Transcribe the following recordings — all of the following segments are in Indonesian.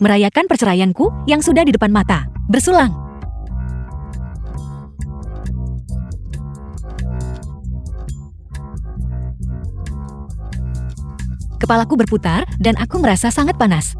merayakan perceraianku yang sudah di depan mata. Bersulang. Kepalaku berputar dan aku merasa sangat panas.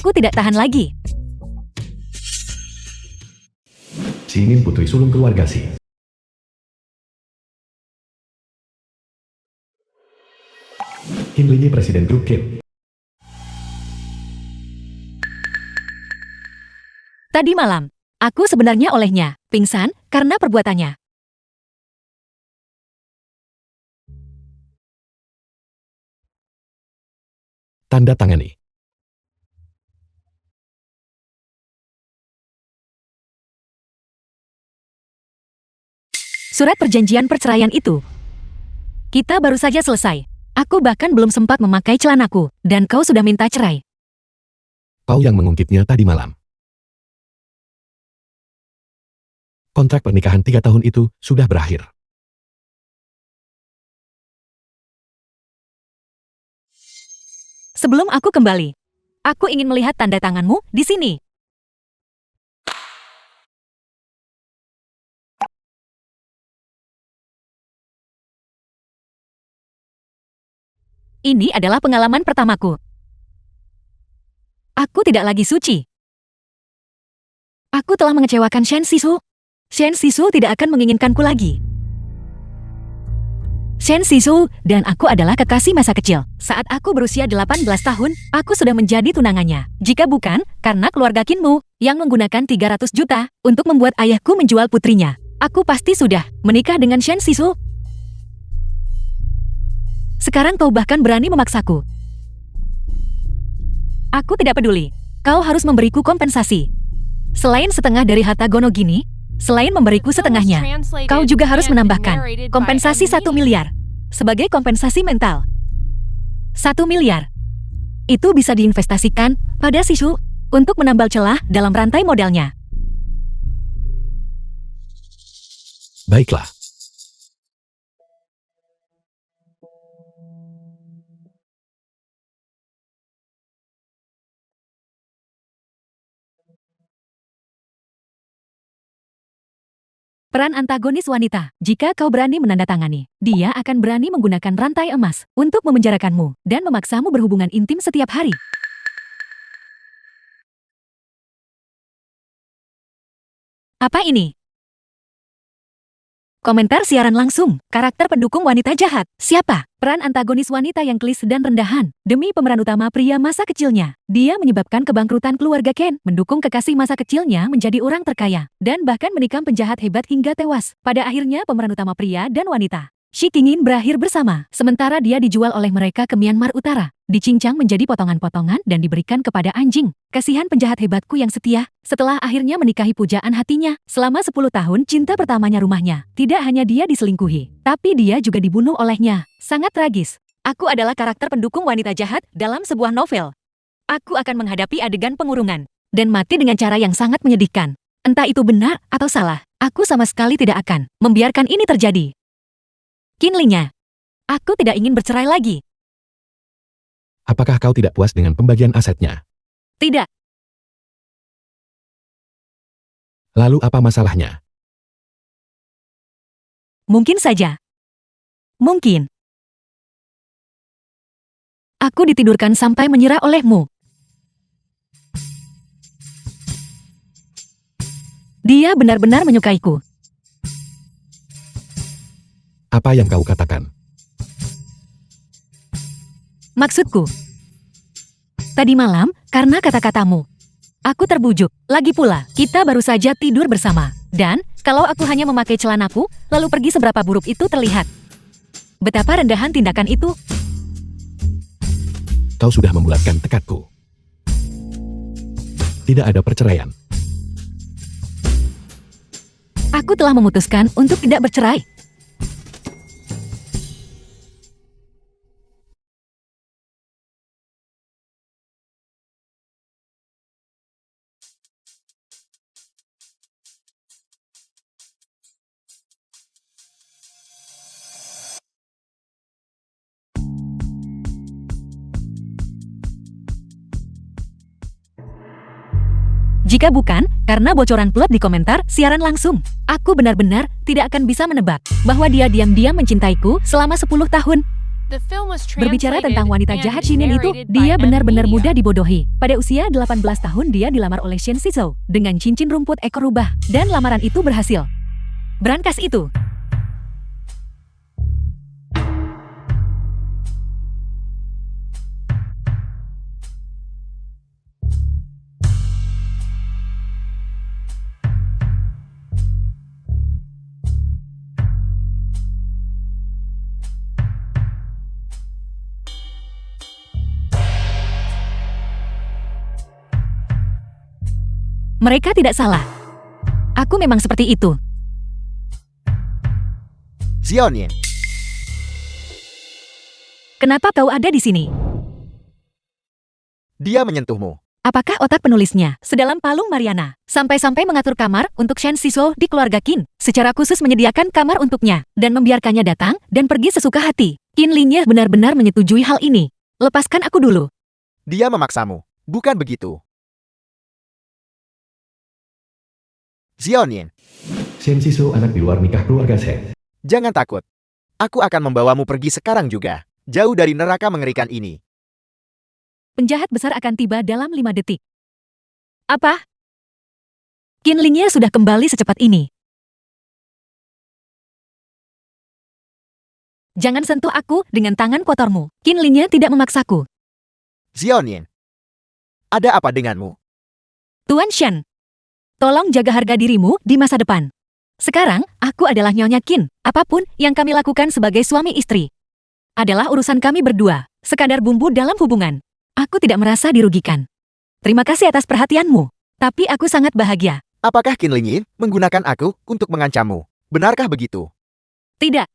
Aku tidak tahan lagi. Si ingin putri sulung keluarga si. Kim Lee Presiden Grup Kim. Tadi malam, aku sebenarnya olehnya pingsan karena perbuatannya. Tanda tangani. Surat perjanjian perceraian itu. Kita baru saja selesai. Aku bahkan belum sempat memakai celanaku, dan kau sudah minta cerai. Kau yang mengungkitnya tadi malam. Kontrak pernikahan 3 tahun itu sudah berakhir. Sebelum aku kembali, aku ingin melihat tanda tanganmu di sini. Ini adalah pengalaman pertamaku. Aku tidak lagi suci. Aku telah mengecewakan Shen Sisu. Shen Sisu tidak akan menginginkanku lagi. Shen Sisu dan aku adalah kekasih masa kecil. Saat aku berusia 18 tahun, aku sudah menjadi tunangannya. Jika bukan, karena keluarga Kinmu yang menggunakan 300 juta untuk membuat ayahku menjual putrinya. Aku pasti sudah menikah dengan Shen Sisu. Sekarang kau bahkan berani memaksaku. Aku tidak peduli. Kau harus memberiku kompensasi. Selain setengah dari harta Gono Gini, selain memberiku setengahnya, kau juga harus menambahkan kompensasi 1 miliar. Sebagai kompensasi mental. 1 miliar. Itu bisa diinvestasikan pada Sisu untuk menambal celah dalam rantai modalnya. Baiklah. Peran antagonis wanita. Jika kau berani menandatangani, dia akan berani menggunakan rantai emas untuk memenjarakanmu dan memaksamu berhubungan intim setiap hari. Apa ini? Komentar siaran langsung. Karakter pendukung wanita jahat. Siapa? Peran antagonis wanita yang kelis dan rendahan. Demi pemeran utama pria masa kecilnya. Dia menyebabkan kebangkrutan keluarga Ken. Mendukung kekasih masa kecilnya menjadi orang terkaya. Dan bahkan menikam penjahat hebat hingga tewas. Pada akhirnya pemeran utama pria dan wanita Shi Qingyin berakhir bersama. Sementara dia dijual oleh mereka ke Myanmar Utara. Dicincang menjadi potongan-potongan dan diberikan kepada anjing. Kasihan penjahat hebatku yang setia. Setelah akhirnya menikahi pujaan hatinya, selama 10 tahun cinta pertamanya rumahnya. Tidak hanya dia diselingkuhi, tapi dia juga dibunuh olehnya. Sangat tragis. Aku adalah karakter pendukung wanita jahat dalam sebuah novel. Aku akan menghadapi adegan pengurungan dan mati dengan cara yang sangat menyedihkan. Entah itu benar atau salah, aku sama sekali tidak akan membiarkan ini terjadi. Kinlinya, aku tidak ingin bercerai lagi. Apakah kau tidak puas dengan pembagian asetnya? Tidak. Lalu apa masalahnya? Mungkin saja. Mungkin. Aku ditidurkan sampai menyerah olehmu. Dia benar-benar menyukaiku. Apa yang kau katakan? Maksudku, tadi malam, karena kata-katamu, Aku terbujuk. Lagi pula, kita baru saja tidur bersama. Dan, kalau aku hanya memakai celanaku, lalu pergi seberapa buruk itu terlihat. Betapa rendahan tindakan itu. Kau sudah membulatkan tekadku. Tidak ada perceraian. Aku telah memutuskan untuk tidak bercerai. Jika bukan, karena bocoran plot di komentar siaran langsung, aku benar-benar tidak akan bisa menebak bahwa dia diam-diam mencintaiku selama 10 tahun. Berbicara tentang wanita jahat Shinin itu, dia benar-benar mudah dibodohi. Pada usia 18 tahun dia dilamar oleh Shen Shizou dengan cincin rumput ekor rubah, dan lamaran itu berhasil. Brankas itu. Mereka tidak salah. Aku memang seperti itu. Xiaonin, Kenapa kau ada di sini? dia menyentuhmu. Apakah otak penulisnya sedalam palung Mariana, sampai-sampai mengatur kamar untuk Shen Shizou di keluarga Qin, secara khusus menyediakan kamar untuknya, dan membiarkannya datang dan pergi sesuka hati? Qin Lingye benar-benar menyetujui hal ini. Lepaskan aku dulu. Dia memaksamu, bukan begitu? Xiaonin, Shen Shizou anak di luar nikah keluarga Shen. jangan takut. Aku akan membawamu pergi sekarang juga, jauh dari neraka mengerikan ini. Penjahat besar akan tiba dalam 5 detik. Apa? Qin Lingye sudah kembali secepat ini. Jangan sentuh aku dengan tangan kotormu. Qin Lingye tidak memaksaku. Xiaonin, ada apa denganmu? Tuan Shen, tolong jaga harga dirimu di masa depan. Sekarang, aku adalah Nyonya Qin. Apapun yang kami lakukan sebagai suami istri adalah urusan kami berdua, sekadar bumbu dalam hubungan. Aku tidak merasa dirugikan. Terima kasih atas perhatianmu. Tapi aku sangat bahagia. Apakah Qin Lingyin menggunakan aku untuk mengancammu? Benarkah begitu? Tidak,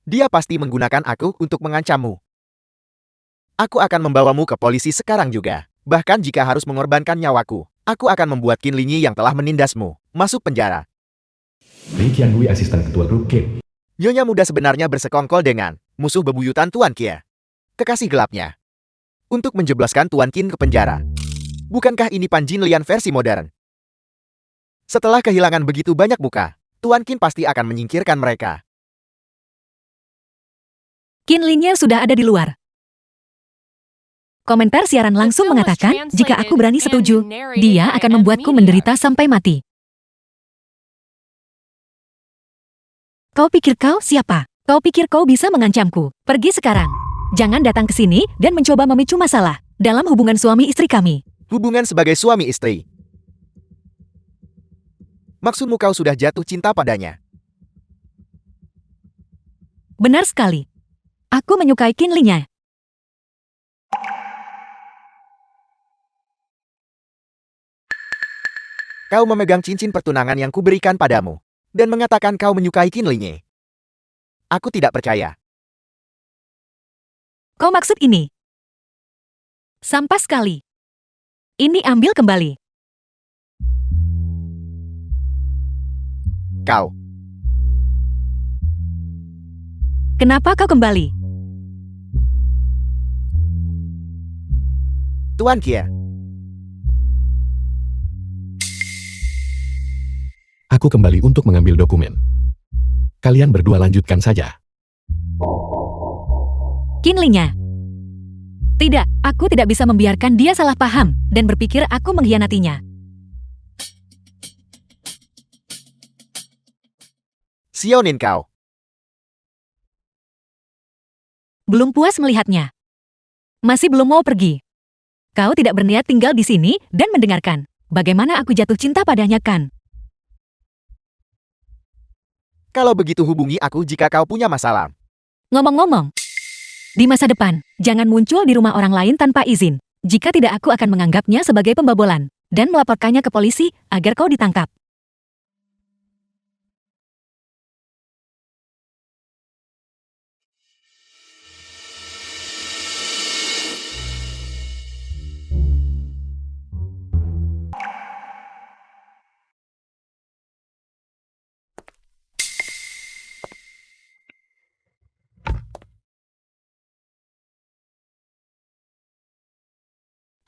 Dia pasti menggunakan aku untuk mengancammu. Aku akan membawamu ke polisi sekarang juga. Bahkan jika harus mengorbankan nyawaku, aku akan membuat Qin Lingyi yang telah menindasmu masuk penjara. Li Qianhui asisten ketua grup Qin. Nyonya muda sebenarnya bersekongkol dengan musuh bebuyutan Tuan Qie, kekasih gelapnya, untuk menjebloskan Tuan Qin ke penjara. Bukankah ini Pan Jin Lian versi modern? Setelah kehilangan begitu banyak muka, Tuan Qin pasti akan menyingkirkan mereka. Qin Lingye sudah ada di luar. Komentar siaran langsung mengatakan, jika aku berani setuju, dia akan membuatku menderita sampai mati. Kau pikir kau siapa? Kau pikir kau bisa mengancamku? Pergi sekarang. Jangan datang ke sini dan mencoba memicu masalah dalam hubungan suami istri kami. Hubungan sebagai suami istri. Maksudmu kau sudah jatuh cinta padanya? Benar sekali. Aku menyukai Qin Lingye. Kau memegang cincin pertunangan yang kuberikan padamu, dan mengatakan kau menyukai Qin Lingye. Aku tidak percaya. Kau maksud ini? Sampah sekali. Ini ambil kembali. Kau, Kenapa kau kembali? Tuan Qie, Aku kembali untuk mengambil dokumen. Kalian berdua lanjutkan saja. Qin Lingye. Tidak, aku tidak bisa membiarkan dia salah paham dan berpikir aku mengkhianatinya. Xiaonin kau. Belum puas melihatnya. Masih belum mau pergi. Kau tidak berniat tinggal di sini dan mendengarkan bagaimana aku jatuh cinta padanya, kan? Kalau begitu hubungi aku jika kau punya masalah. Ngomong-ngomong, di masa depan, jangan muncul di rumah orang lain tanpa izin. Jika tidak, aku akan menganggapnya sebagai pembobolan dan melaporkannya ke polisi agar kau ditangkap.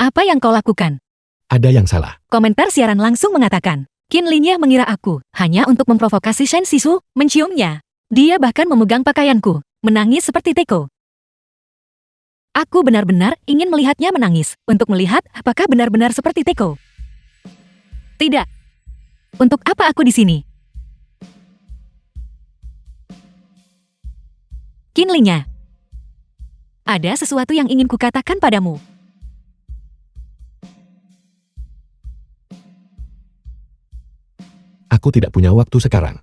Apa yang kau lakukan? Ada yang salah. Komentar siaran langsung mengatakan, Qin Linya mengira aku hanya untuk memprovokasi Shen Sisu, menciumnya. Dia bahkan memegang pakaianku, menangis seperti teko. Aku benar-benar ingin melihatnya menangis, untuk melihat apakah benar-benar seperti teko. Tidak. Untuk apa aku di sini? Qin Linya, ada sesuatu yang ingin kukatakan padamu. Aku tidak punya waktu sekarang.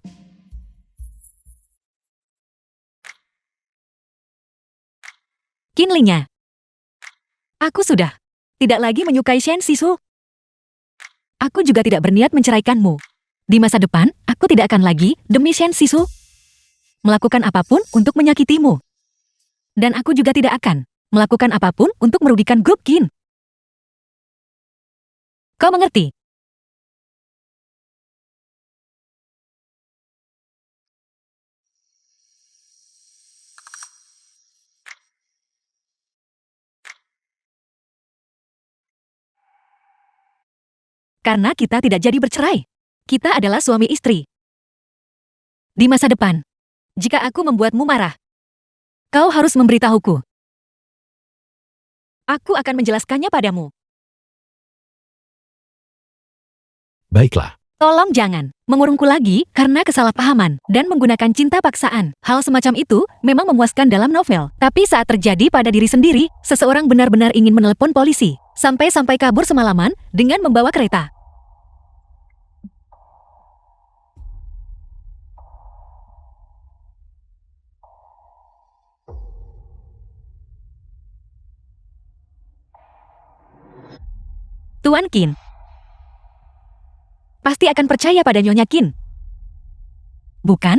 Qin Linya, aku sudah tidak lagi menyukai Shen Sisu. Aku juga tidak berniat menceraikanmu. Di masa depan, aku tidak akan lagi, demi Shen Sisu, melakukan apapun untuk menyakitimu. Dan aku juga tidak akan melakukan apapun untuk merugikan grup Qin. Kau mengerti? Karena kita tidak jadi bercerai. Kita adalah suami istri. Di masa depan, jika aku membuatmu marah, kau harus memberitahuku. Aku akan menjelaskannya padamu. Baiklah. Tolong jangan mengurungku lagi karena kesalahpahaman dan menggunakan cinta paksaan. Hal semacam itu memang memuaskan dalam novel. Tapi saat terjadi pada diri sendiri, seseorang benar-benar ingin menelepon polisi. Sampai-sampai kabur semalaman dengan membawa kereta. Tuan Qin pasti akan percaya pada Nyonya Qin, bukan?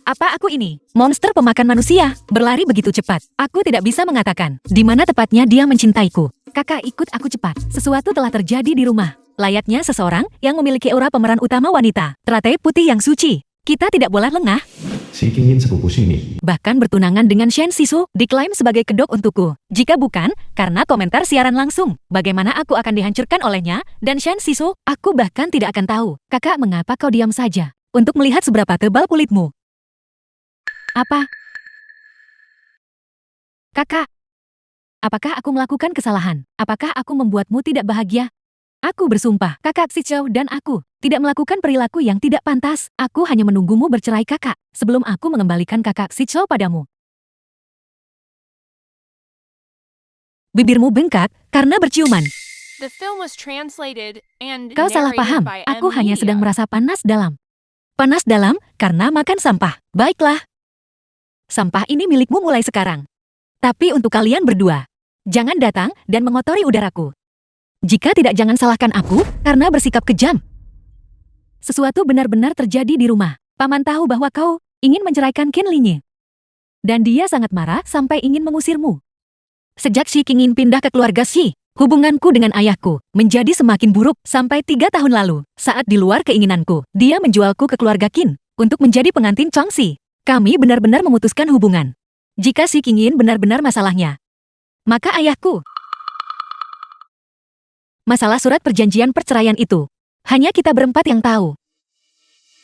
Apa aku ini? Monster pemakan manusia, berlari begitu cepat. Aku tidak bisa mengatakan di mana tepatnya dia mencintaiku. Kakak, ikut aku cepat. Sesuatu telah terjadi di rumah. Layaknya seseorang yang memiliki aura pemeran utama wanita. Teratai putih yang suci. Kita tidak boleh lengah. Si Qingyin sepupu sini. Bahkan bertunangan dengan Shen Sisu diklaim sebagai kedok untukku. Jika bukan, karena komentar siaran langsung. Bagaimana aku akan dihancurkan olehnya, dan Shen Sisu, aku bahkan tidak akan tahu. Kakak, mengapa kau diam saja? Untuk melihat seberapa tebal kulitmu. Apa? Kakak, apakah aku melakukan kesalahan? Apakah aku membuatmu tidak bahagia? Aku bersumpah, kakak Xichou dan aku tidak melakukan perilaku yang tidak pantas. Aku hanya menunggumu bercerai, kakak, sebelum aku mengembalikan kakak Xichou padamu. Bibirmu bengkak karena berciuman. Kau salah paham, aku hanya sedang merasa panas dalam. Panas dalam karena makan sampah. Baiklah. Sampah ini milikmu mulai sekarang. Tapi untuk kalian berdua, jangan datang dan mengotori udaraku. Jika tidak, jangan salahkan aku karena bersikap kejam. Sesuatu benar-benar terjadi di rumah. Paman tahu bahwa kau ingin menceraikan Qin Linye. Dan dia sangat marah sampai ingin mengusirmu. Sejak Shi Qingyin pindah ke keluarga Shi, hubunganku dengan ayahku menjadi semakin buruk sampai 3 tahun lalu. Saat di luar keinginanku, dia menjualku ke keluarga Qin untuk menjadi pengantin Chongxi. Kami benar-benar memutuskan hubungan. Jika Shi Qingyin benar-benar masalahnya, maka ayahku. Masalah surat perjanjian perceraian itu, hanya kita berempat yang tahu.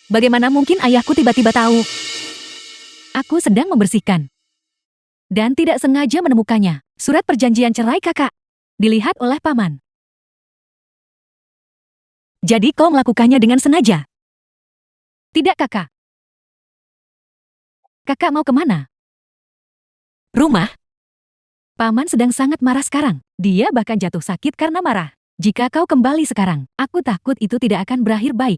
Bagaimana mungkin ayahku tiba-tiba tahu? Aku sedang membersihkan. Dan tidak sengaja menemukannya. Surat perjanjian cerai kakak. Dilihat oleh paman. Jadi kau melakukannya dengan sengaja? Tidak kakak. Kakak mau kemana? Rumah? Paman sedang sangat marah sekarang. Dia bahkan jatuh sakit karena marah. Jika kau kembali sekarang, aku takut itu tidak akan berakhir baik.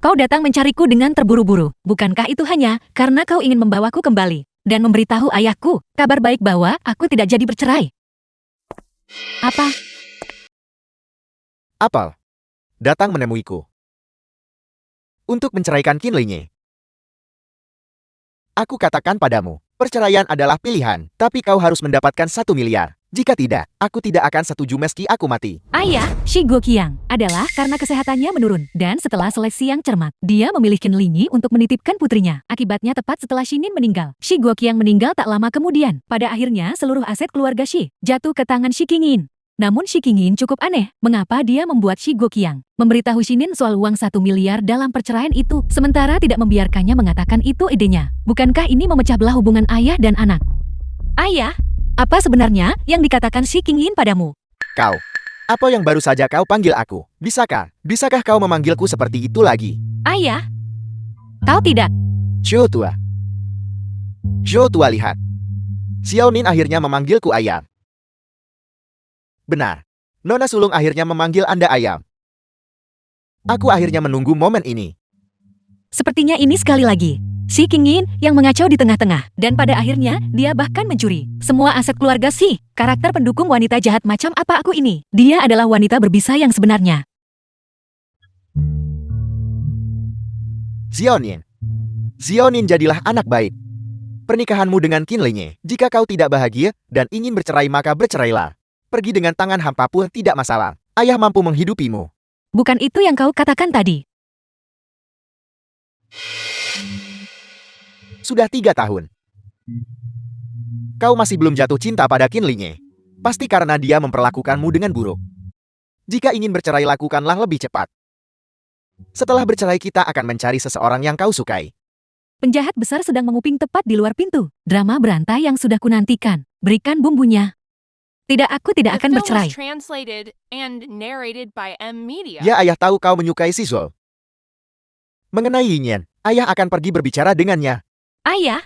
Kau datang mencariku dengan terburu-buru. Bukankah itu hanya karena kau ingin membawaku kembali dan memberitahu ayahku kabar baik bahwa aku tidak jadi bercerai? Apa? Apel, datang menemuiku. Untuk menceraikan Qin Linyi. Aku katakan padamu, perceraian adalah pilihan, tapi kau harus mendapatkan 1 miliar. Jika tidak, aku tidak akan setuju meski aku mati. Ayah, Shi Guoqiang, adalah karena kesehatannya menurun. Dan setelah seleksi yang cermat, dia memilih Qin Linyi untuk menitipkan putrinya. Akibatnya tepat setelah Shinin meninggal. Shi Guoqiang meninggal tak lama kemudian. Pada akhirnya, seluruh aset keluarga Shi jatuh ke tangan Shi Qingyin. Namun Shi Qingyin cukup aneh, mengapa dia membuat Shi Guoqiang memberitahu Shinin soal uang 1 miliar dalam perceraian itu, sementara tidak membiarkannya mengatakan itu idenya. Bukankah ini memecah belah hubungan ayah dan anak? Ayah, apa sebenarnya yang dikatakan Shi Qingyin padamu? Kau, apa yang baru saja kau panggil aku? Bisakah kau memanggilku seperti itu lagi? Ayah, kau tidak. Zhou tua. Zhou tua lihat. Xiaonin akhirnya memanggilku ayam. Benar. Nona sulung akhirnya memanggil Anda ayam. Aku akhirnya menunggu momen ini. Sepertinya ini sekali lagi. Shi Qingyin yang mengacau di tengah-tengah. Dan pada akhirnya, dia bahkan mencuri semua aset keluarga Shi. Karakter pendukung wanita jahat macam apa aku ini? Dia adalah wanita berbisa yang sebenarnya. Xiaonin jadilah anak baik. Pernikahanmu dengan Qin Linyi. Jika kau tidak bahagia dan ingin bercerai maka bercerailah. Pergi dengan tangan hampa pun tidak masalah. Ayah mampu menghidupimu. Bukan itu yang kau katakan tadi. Sudah 3 tahun. Kau masih belum jatuh cinta pada Qin Linyi. Pasti karena dia memperlakukanmu dengan buruk. Jika ingin bercerai lakukanlah lebih cepat. Setelah bercerai kita akan mencari seseorang yang kau sukai. Penjahat besar sedang menguping tepat di luar pintu. Drama berantai yang sudah kunantikan. Berikan bumbunya. Tidak, aku tidak akan bercerai. Ya, ayah tahu kau menyukai si Zhou. Mengenai Yinyan, ayah akan pergi berbicara dengannya. Ayah,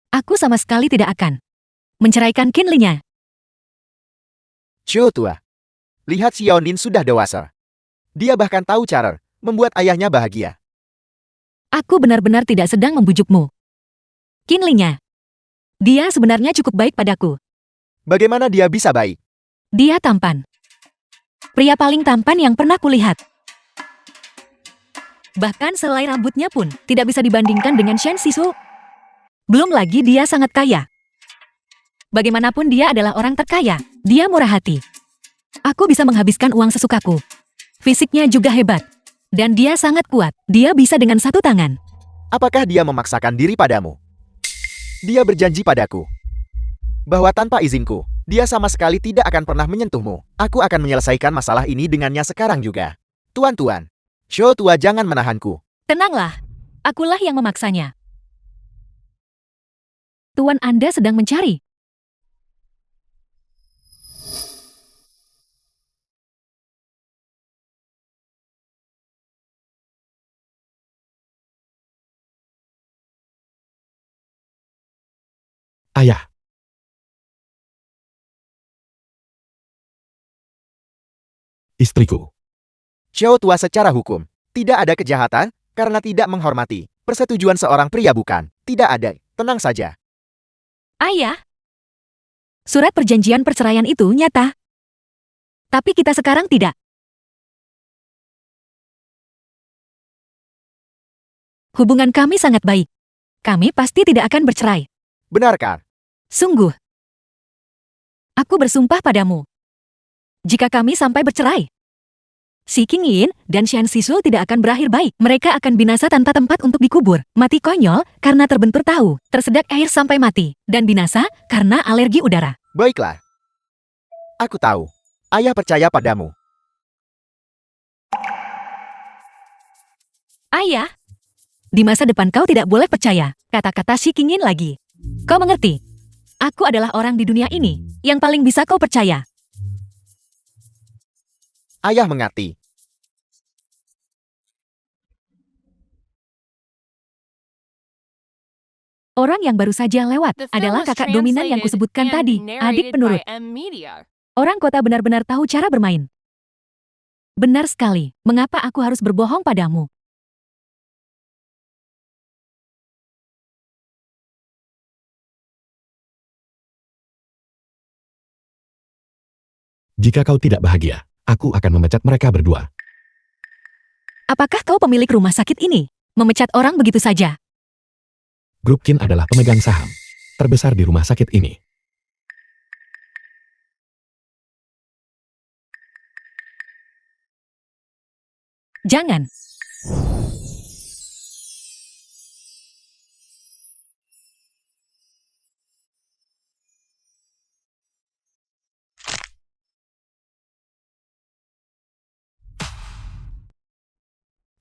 aku sama sekali tidak akan menceraikan Qin Linyi. Zhou tua. Lihat Xiaonin sudah dewasa. Dia bahkan tahu cara membuat ayahnya bahagia. Aku benar-benar tidak sedang membujukmu. Qin Linyi. Dia sebenarnya cukup baik padaku. Bagaimana dia bisa baik? Dia tampan. Pria paling tampan yang pernah kulihat. Bahkan selai rambutnya pun tidak bisa dibandingkan dengan Shen Sisu. Belum lagi dia sangat kaya. Bagaimanapun dia adalah orang terkaya. Dia murah hati. Aku bisa menghabiskan uang sesukaku. Fisiknya juga hebat. Dan dia sangat kuat. Dia bisa dengan 1 tangan. Apakah dia memaksakan diri padamu? Dia berjanji padaku bahwa tanpa izinku, dia sama sekali tidak akan pernah menyentuhmu. Aku akan menyelesaikan masalah ini dengannya sekarang juga. Tuan-tuan, Zhou tua jangan menahanku. Tenanglah, akulah yang memaksanya. Tuan Anda sedang mencari. Ayah, istriku. Zhou tua secara hukum, tidak ada kejahatan karena tidak menghormati persetujuan seorang pria bukan. Tidak ada, tenang saja. Ayah, surat perjanjian perceraian itu nyata. Tapi kita sekarang tidak. Hubungan kami sangat baik. Kami pasti tidak akan bercerai. Benarkah? Sungguh. Aku bersumpah padamu. Jika kami sampai bercerai, Shi Qingyin dan Shen Sisu tidak akan berakhir baik. Mereka akan binasa tanpa tempat untuk dikubur. Mati konyol karena terbentur tahu, tersedak air sampai mati. Dan binasa karena alergi udara. Baiklah. Aku tahu. Ayah percaya padamu. Ayah, di masa depan kau tidak boleh percaya kata-kata Shi Qingyin lagi. Kau mengerti? Aku adalah orang di dunia ini yang paling bisa kau percaya. Ayah mengerti. Orang yang baru saja lewat The film adalah was kakak dominan yang translated kusebutkan and tadi, adik narrated penurut. by M Media. Orang kota benar-benar tahu cara bermain. Benar sekali, mengapa aku harus berbohong padamu? Jika kau tidak bahagia, aku akan memecat mereka berdua. Apakah kau pemilik rumah sakit ini? Memecat orang begitu saja. Grup Kin adalah pemegang saham terbesar di rumah sakit ini. Jangan.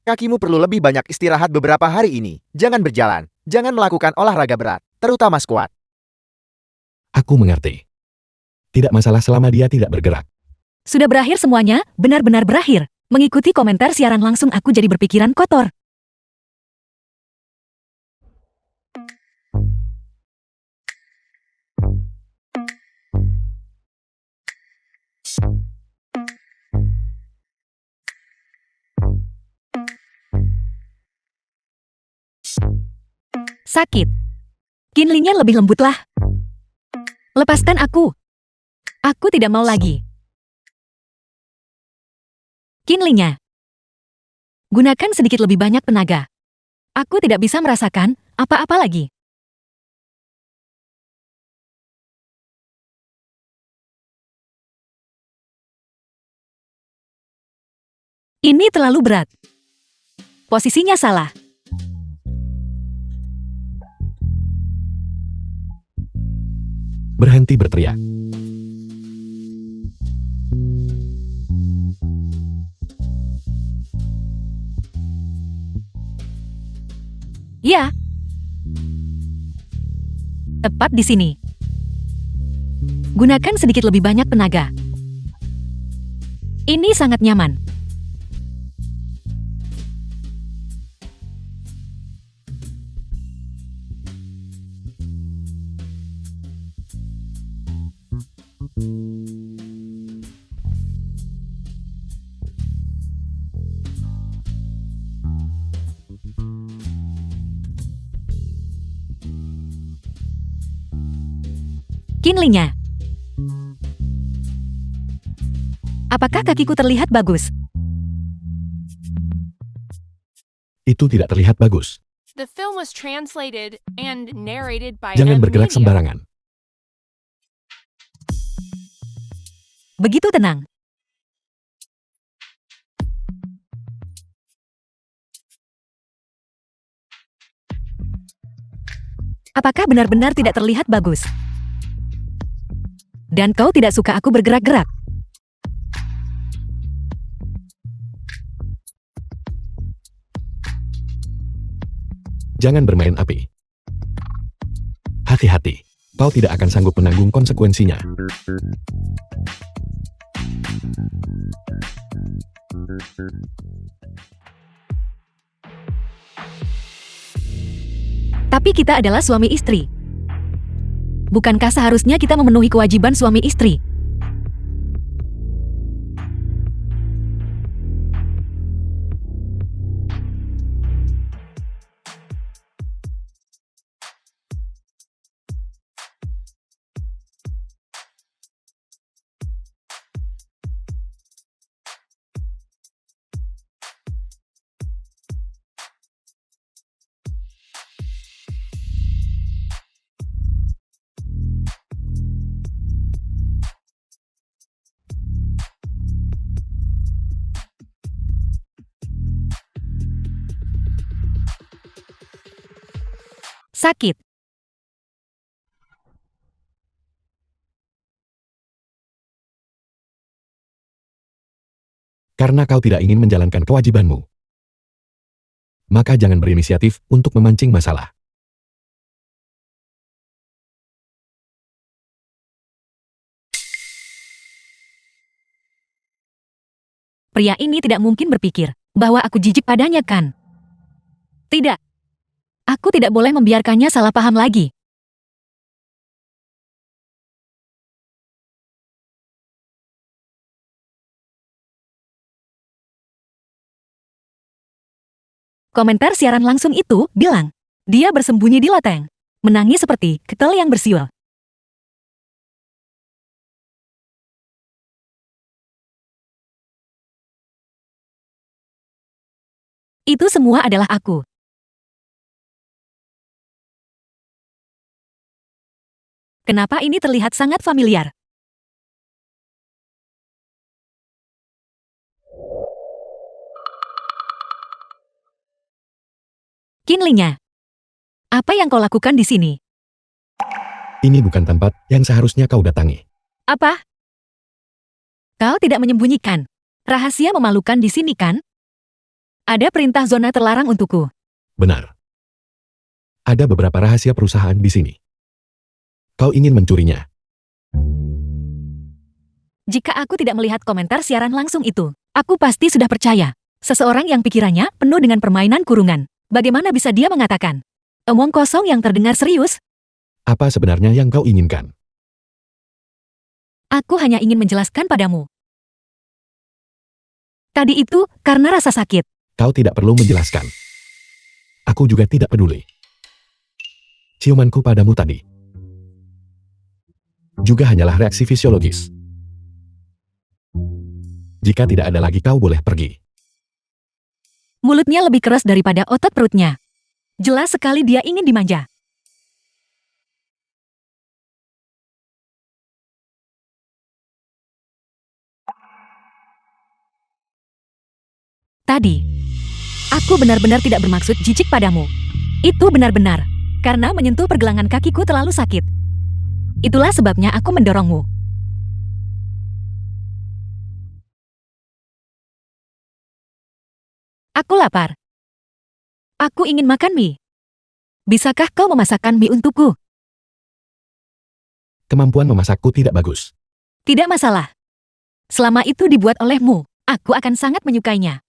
Kakimu perlu lebih banyak istirahat beberapa hari ini. Jangan berjalan. Jangan melakukan olahraga berat, terutama squat. Aku mengerti. Tidak masalah selama dia tidak bergerak. Sudah berakhir semuanya, benar-benar berakhir. Mengikuti komentar siaran langsung aku jadi berpikiran kotor. Sakit. Kinlinya lebih lembutlah. Lepaskan aku. Aku tidak mau lagi. Kinlinya. Gunakan sedikit lebih banyak tenaga. Aku tidak bisa merasakan apa-apa lagi. Ini terlalu berat. Posisinya salah. Berhenti berteriak. Ya. Tepat di sini. Gunakan sedikit lebih banyak tenaga. Ini sangat nyaman. Kinlinya. Apakah kakiku terlihat bagus? Itu tidak terlihat bagus. The film was translated and narrated by Jangan M bergerak Media. sembarangan. Begitu tenang. Apakah benar-benar tidak terlihat bagus? Dan kau tidak suka aku bergerak-gerak? Jangan bermain api. Hati-hati, kau tidak akan sanggup menanggung konsekuensinya. Tapi kita adalah suami istri. Bukankah seharusnya kita memenuhi kewajiban suami istri? Sakit. Karena kau tidak ingin menjalankan kewajibanmu, maka jangan berinisiatif untuk memancing masalah. Pria ini tidak mungkin berpikir bahwa aku jijik padanya kan? Tidak. Aku tidak boleh membiarkannya salah paham lagi. Komentar siaran langsung itu bilang, dia bersembunyi di loteng, menangis seperti ketel yang bersiul. Itu semua adalah aku. Kenapa ini terlihat sangat familiar? Kinlinya. Apa yang kau lakukan di sini? Ini bukan tempat yang seharusnya kau datangi. Apa? Kau tidak menyembunyikan rahasia memalukan di sini kan? Ada perintah zona terlarang untukku. Benar. Ada beberapa rahasia perusahaan di sini. Kau ingin mencurinya. Jika aku tidak melihat komentar siaran langsung itu, aku pasti sudah percaya. Seseorang yang pikirannya penuh dengan permainan kurungan. Bagaimana bisa dia mengatakan? Omong kosong yang terdengar serius? Apa sebenarnya yang kau inginkan? Aku hanya ingin menjelaskan padamu. Tadi itu karena rasa sakit. Kau tidak perlu menjelaskan. Aku juga tidak peduli. Ciumanku padamu tadi juga hanyalah reaksi fisiologis. Jika tidak ada lagi, kau boleh pergi. Mulutnya lebih keras daripada otot perutnya. Jelas sekali dia ingin dimanja. Tadi, aku benar-benar tidak bermaksud jijik padamu. Itu benar-benar karena menyentuh pergelangan kakiku terlalu sakit. Itulah sebabnya aku mendorongmu. Aku lapar. Aku ingin makan mie. Bisakah kau memasakkan mie untukku? Kemampuan memasakku tidak bagus. Tidak masalah. Selama itu dibuat olehmu, aku akan sangat menyukainya.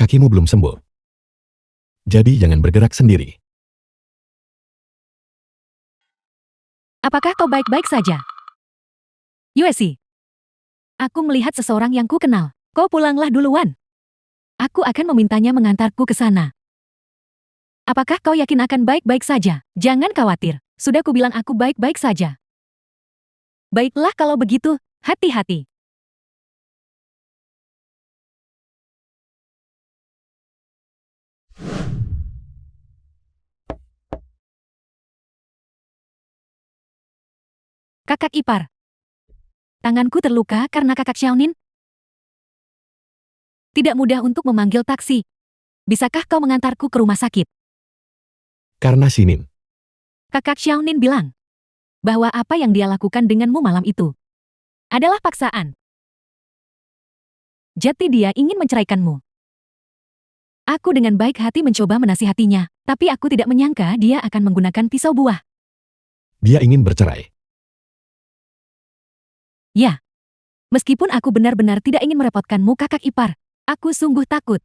Kakimu belum sembuh. Jadi jangan bergerak sendiri. Apakah kau baik-baik saja? Yuesi, aku melihat seseorang yang ku kenal. Kau pulanglah duluan. Aku akan memintanya mengantarku ke sana. Apakah kau yakin akan baik-baik saja? Jangan khawatir. Sudah kubilang aku baik-baik saja. Baiklah kalau begitu, hati-hati. Kakak ipar. Tanganku terluka karena kakak Xiaonin. Tidak mudah untuk memanggil taksi. Bisakah kau mengantarku ke rumah sakit? Karena Shinin. Kakak Xiaonin bilang bahwa apa yang dia lakukan denganmu malam itu adalah paksaan. Jati dia ingin menceraikanmu. Aku dengan baik hati mencoba menasihatinya, tapi aku tidak menyangka dia akan menggunakan pisau buah. Dia ingin bercerai. Ya, meskipun aku benar-benar tidak ingin merepotkanmu kakak ipar, aku sungguh takut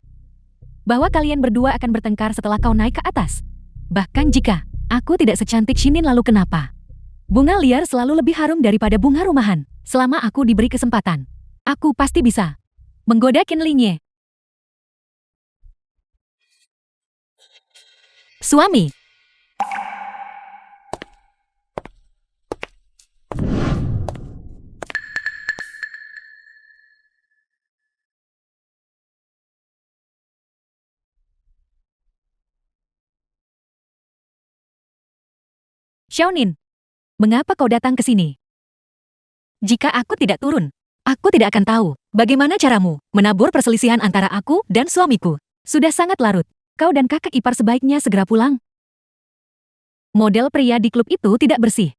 bahwa kalian berdua akan bertengkar setelah kau naik ke atas. Bahkan jika aku tidak secantik Shinin, lalu kenapa? Bunga liar selalu lebih harum daripada bunga rumahan. Selama aku diberi kesempatan, aku pasti bisa menggoda Kinlinye. Suami. Xiaonin, mengapa kau datang ke sini? Jika aku tidak turun, aku tidak akan tahu bagaimana caramu menabur perselisihan antara aku dan suamiku. Sudah sangat larut. Kau dan kakak ipar sebaiknya segera pulang. Model pria di klub itu tidak bersih.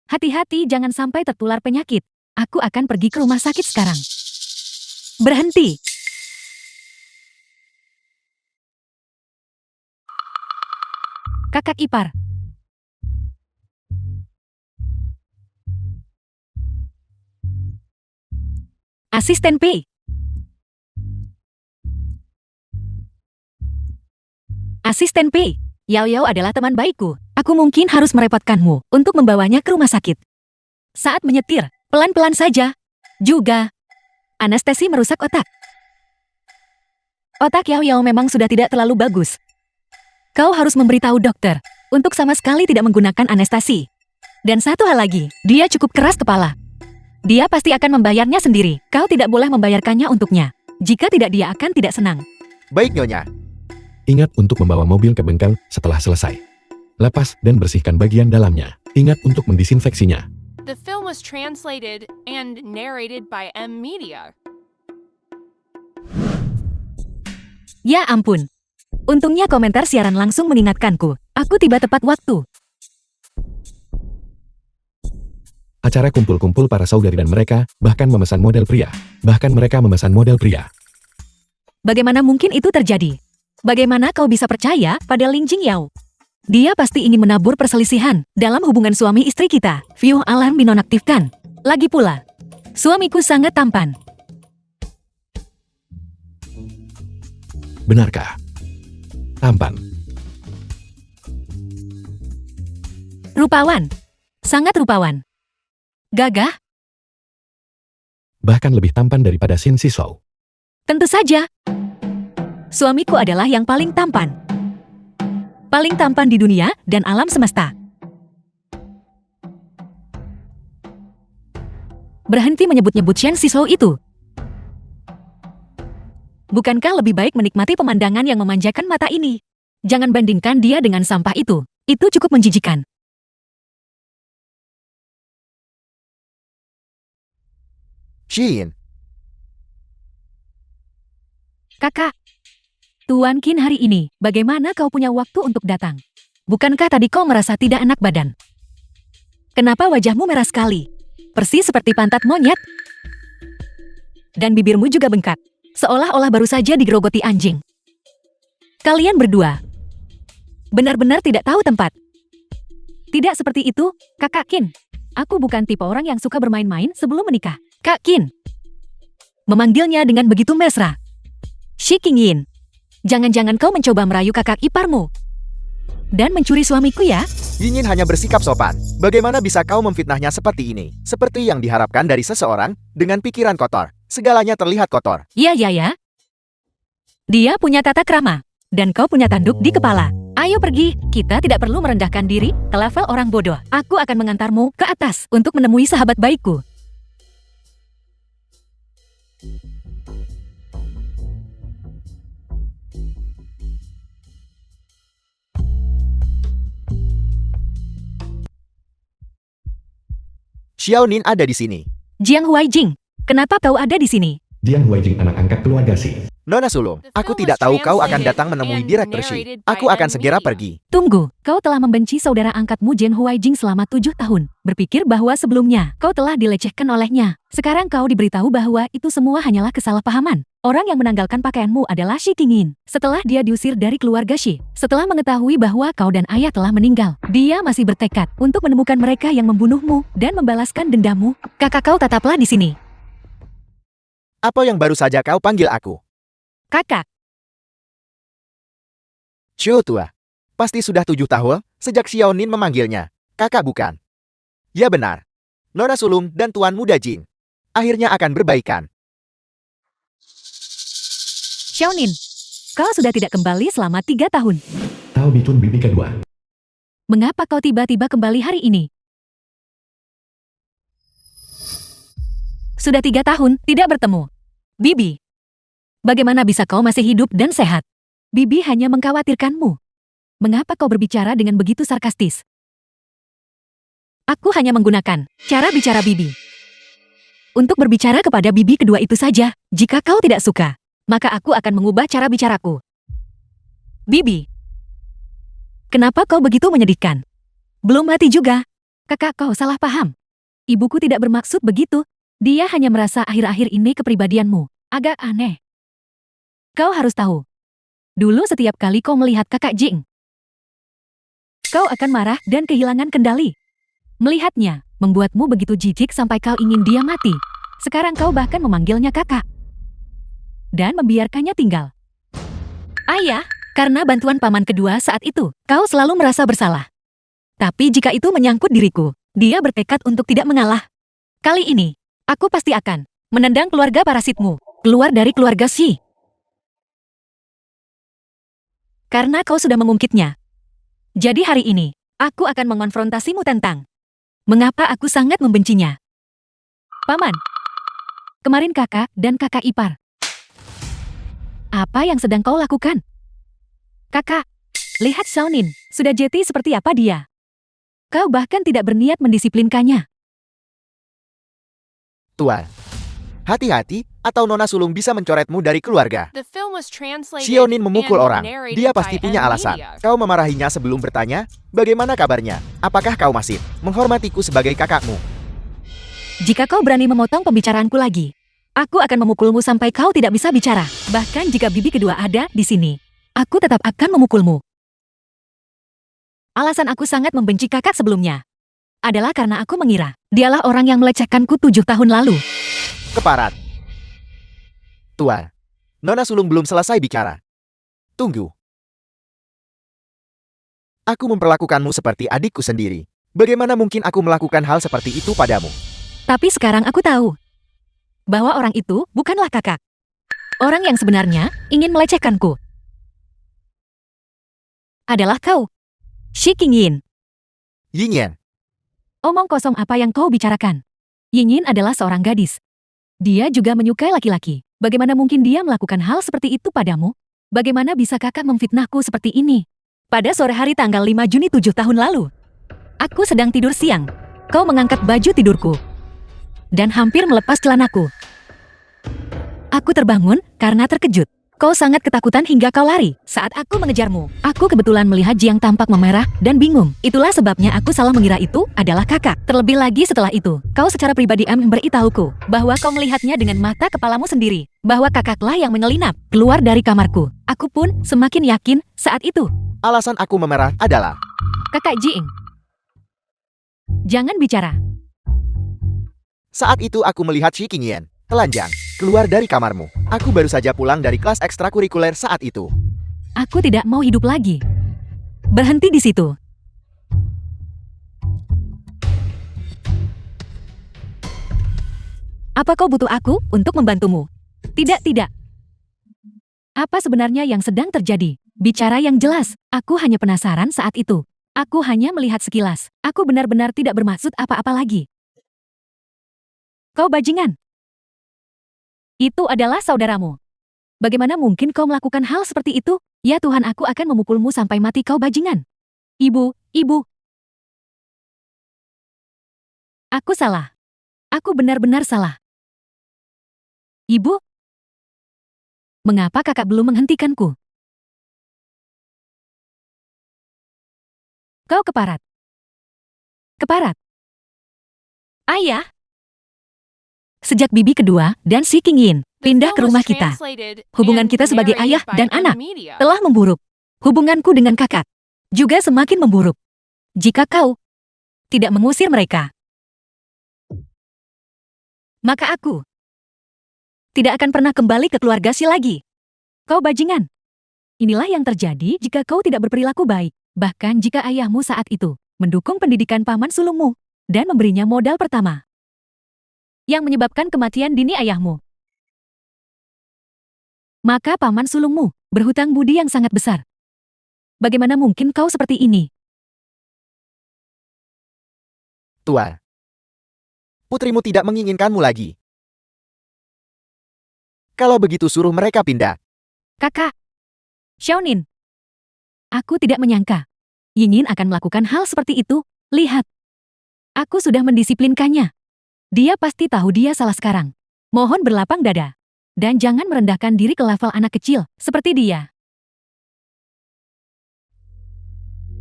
Hati-hati jangan sampai tertular penyakit. Aku akan pergi ke rumah sakit sekarang. Berhenti. Kakak ipar. Asisten P. Asisten P. Yao Yao adalah teman baikku. Aku mungkin harus merepotkanmu untuk membawanya ke rumah sakit. Saat menyetir, pelan-pelan saja. Juga, anestesi merusak otak. Otak Yao Yao memang sudah tidak terlalu bagus. Kau harus memberitahu dokter untuk sama sekali tidak menggunakan anestesi. Dan satu hal lagi, dia cukup keras kepala. Dia pasti akan membayarnya sendiri. Kau tidak boleh membayarkannya untuknya. Jika tidak, dia akan tidak senang. Baik, Nyonya. Ingat untuk membawa mobil ke bengkel setelah selesai. Lepas dan bersihkan bagian dalamnya. Ingat untuk mendisinfeksinya. The film was translated and narrated by M Media. Ya ampun. Untungnya komentar siaran langsung mengingatkanku. Aku tiba tepat waktu. Acara kumpul-kumpul para saudari dan mereka bahkan memesan model pria. Bagaimana mungkin itu terjadi? Bagaimana kau bisa percaya pada Ling Jingyao? Dia pasti ingin menabur perselisihan dalam hubungan suami istri kita. View alarm dinonaktifkan. Lagi pula, suamiku sangat tampan. Benarkah? Tampan. Rupawan. Sangat rupawan. Gagah? Bahkan lebih tampan daripada Shin Sisou. Tentu saja. Suamiku adalah yang paling tampan. Paling tampan di dunia dan alam semesta. Berhenti menyebut-nyebut Shen Sisou itu. Bukankah lebih baik menikmati pemandangan yang memanjakan mata ini? Jangan bandingkan dia dengan sampah itu. Itu cukup menjijikan. Shin, Kakak. Tuan Qin hari ini, bagaimana kau punya waktu untuk datang? Bukankah tadi kau merasa tidak enak badan? Kenapa wajahmu merah sekali? Persis seperti pantat monyet. Dan bibirmu juga bengkak. Seolah-olah baru saja digerogoti anjing. Kalian berdua benar-benar tidak tahu tempat. Tidak seperti itu, Kakak Qin. Aku bukan tipe orang yang suka bermain-main sebelum menikah. Kak Qin. Memanggilnya dengan begitu mesra. Shi Qingyin. Jangan-jangan kau mencoba merayu kakak iparmu dan mencuri suamiku ya? Yinyin hanya bersikap sopan. Bagaimana bisa kau memfitnahnya seperti ini? Seperti yang diharapkan dari seseorang dengan pikiran kotor. Segalanya terlihat kotor. Ya. Dia punya tata krama dan kau punya tanduk di kepala. Ayo pergi, kita tidak perlu merendahkan diri ke level orang bodoh. Aku akan mengantarmu ke atas untuk menemui sahabat baikku. Xiaonin ada di sini. Jiang Huaijing, kenapa kau ada di sini? Jiang Huaijing anak angkat keluarga Si. Nona Sulung, aku tidak tahu kau akan datang menemui Direktur Shi. Aku akan segera pergi. Tunggu, kau telah membenci saudara angkatmu Jiang Huaijing selama 7 tahun. Berpikir bahwa sebelumnya kau telah dilecehkan olehnya. Sekarang kau diberitahu bahwa itu semua hanyalah kesalahpahaman. Orang yang menanggalkan pakaianmu adalah Shi Qingyin. Setelah dia diusir dari keluarga Shi, setelah mengetahui bahwa kau dan ayah telah meninggal, dia masih bertekad untuk menemukan mereka yang membunuhmu dan membalaskan dendammu. Kakak kau tetaplah di sini. Apa yang baru saja kau panggil aku? Kakak. Cio tua. Pasti sudah 7 tahun sejak Xiaonin memanggilnya. Kakak bukan? Ya benar. Nona Sulung dan Tuan Muda Jing akhirnya akan berbaikan. Xiaonin, kau sudah tidak kembali selama 3 tahun. Tahu Bicun bibi kedua. Mengapa kau tiba-tiba kembali hari ini? Sudah 3 tahun tidak bertemu. Bibi, bagaimana bisa kau masih hidup dan sehat? Bibi hanya mengkhawatirkanmu. Mengapa kau berbicara dengan begitu sarkastis? Aku hanya menggunakan cara bicara Bibi untuk berbicara kepada Bibi kedua itu saja. Jika kau tidak suka, maka aku akan mengubah cara bicaraku. Bibi, kenapa kau begitu menyedihkan? Belum mati juga. Kakak kau salah paham. Ibuku tidak bermaksud begitu. Dia hanya merasa akhir-akhir ini kepribadianmu agak aneh. Kau harus tahu. Dulu setiap kali kau melihat kakak Jing, kau akan marah dan kehilangan kendali. Melihatnya membuatmu begitu jijik sampai kau ingin dia mati. Sekarang kau bahkan memanggilnya kakak. Dan membiarkannya tinggal. Ayah, karena bantuan paman kedua saat itu, kau selalu merasa bersalah. Tapi jika itu menyangkut diriku, dia bertekad untuk tidak mengalah. Kali ini, aku pasti akan menendang keluarga parasitmu, keluar dari keluarga Shi. Karena kau sudah mengungkitnya. Jadi hari ini, aku akan mengonfrontasimu tentang mengapa aku sangat membencinya. Paman, kemarin kakak dan kakak ipar. Apa yang sedang kau lakukan? Kakak, lihat Xiaonin, sudah jeti seperti apa dia. Kau bahkan tidak berniat mendisiplinkannya. Tuan, hati-hati atau Nona Sulung bisa mencoretmu dari keluarga. The film was translated Xiaonin memukul and orang. narrated Dia by pasti punya M alasan. Media. Kau memarahinya sebelum bertanya, bagaimana kabarnya? Apakah kau masih menghormatiku sebagai kakakmu? Jika kau berani memotong pembicaraanku lagi, aku akan memukulmu sampai kau tidak bisa bicara. Bahkan jika bibi kedua ada di sini, aku tetap akan memukulmu. Alasan aku sangat membenci kakak sebelumnya adalah karena aku mengira dialah orang yang melecehkanku 7 tahun lalu. Keparat. Tuan, Nona Sulung belum selesai bicara. Tunggu. Aku memperlakukanmu seperti adikku sendiri. Bagaimana mungkin aku melakukan hal seperti itu padamu? Tapi sekarang aku tahu bahwa orang itu bukanlah kakak. Orang yang sebenarnya ingin melecehkanku adalah kau, Shi Qingyin. Yingyan, Omong kosong apa yang kau bicarakan? Yingyin adalah seorang gadis. Dia juga menyukai laki-laki. Bagaimana mungkin dia melakukan hal seperti itu padamu? Bagaimana bisa kakak memfitnahku seperti ini? Pada sore hari tanggal 5 Juni 7 tahun lalu, aku sedang tidur siang. Kau mengangkat baju tidurku dan hampir melepas celanaku. Aku terbangun karena terkejut. Kau sangat ketakutan hingga kau lari saat aku mengejarmu. Aku kebetulan melihat Jiang tampak memerah dan bingung. Itulah sebabnya aku salah mengira itu adalah kakak. Terlebih lagi setelah itu, kau secara pribadi memberitahuku bahwa kau melihatnya dengan mata kepalamu sendiri. Bahwa kakaklah yang menyelinap keluar dari kamarku. Aku pun semakin yakin saat itu. alasan aku memerah adalah Kakak Jiing, jangan bicara. saat itu aku melihat Shi Qingyan telanjang keluar dari kamarmu. Aku baru saja pulang dari kelas ekstrakurikuler saat itu. Aku tidak mau hidup lagi. Berhenti di situ. Apa kau butuh aku untuk membantumu? Tidak, tidak. Apa sebenarnya yang sedang terjadi? Bicara yang jelas. Aku hanya penasaran saat itu. Aku hanya melihat sekilas. Aku benar-benar tidak bermaksud apa-apa lagi. Kau bajingan. Itu adalah saudaramu. Bagaimana mungkin kau melakukan hal seperti itu? Ya Tuhan, aku akan memukulmu sampai mati kau bajingan. Ibu, ibu. Aku salah. Aku benar-benar salah. Ibu? Mengapa kakak belum menghentikanku? Kau keparat. Keparat. Ayah. Sejak bibi kedua dan Shi Qingyin The pindah ke film was rumah kita, translated hubungan and kita sebagai narrated ayah by dan M anak Media. telah memburuk. Hubunganku dengan kakak juga semakin memburuk. Jika kau tidak mengusir mereka, maka aku tidak akan pernah kembali ke keluarga Shi lagi. Kau bajingan. Inilah yang terjadi jika kau tidak berperilaku baik. Bahkan jika ayahmu saat itu mendukung pendidikan paman sulungmu dan memberinya modal pertama yang menyebabkan kematian dini ayahmu. Maka paman sulungmu berhutang budi yang sangat besar. Bagaimana mungkin kau seperti ini? Tuan, putrimu tidak menginginkanmu lagi. Kalau begitu suruh mereka pindah. Kakak, Xiaonin, aku tidak menyangka Yingyin akan melakukan hal seperti itu. Lihat, aku sudah mendisiplinkannya. Dia pasti tahu dia salah sekarang. Mohon berlapang dada. Dan jangan merendahkan diri ke level anak kecil, seperti dia.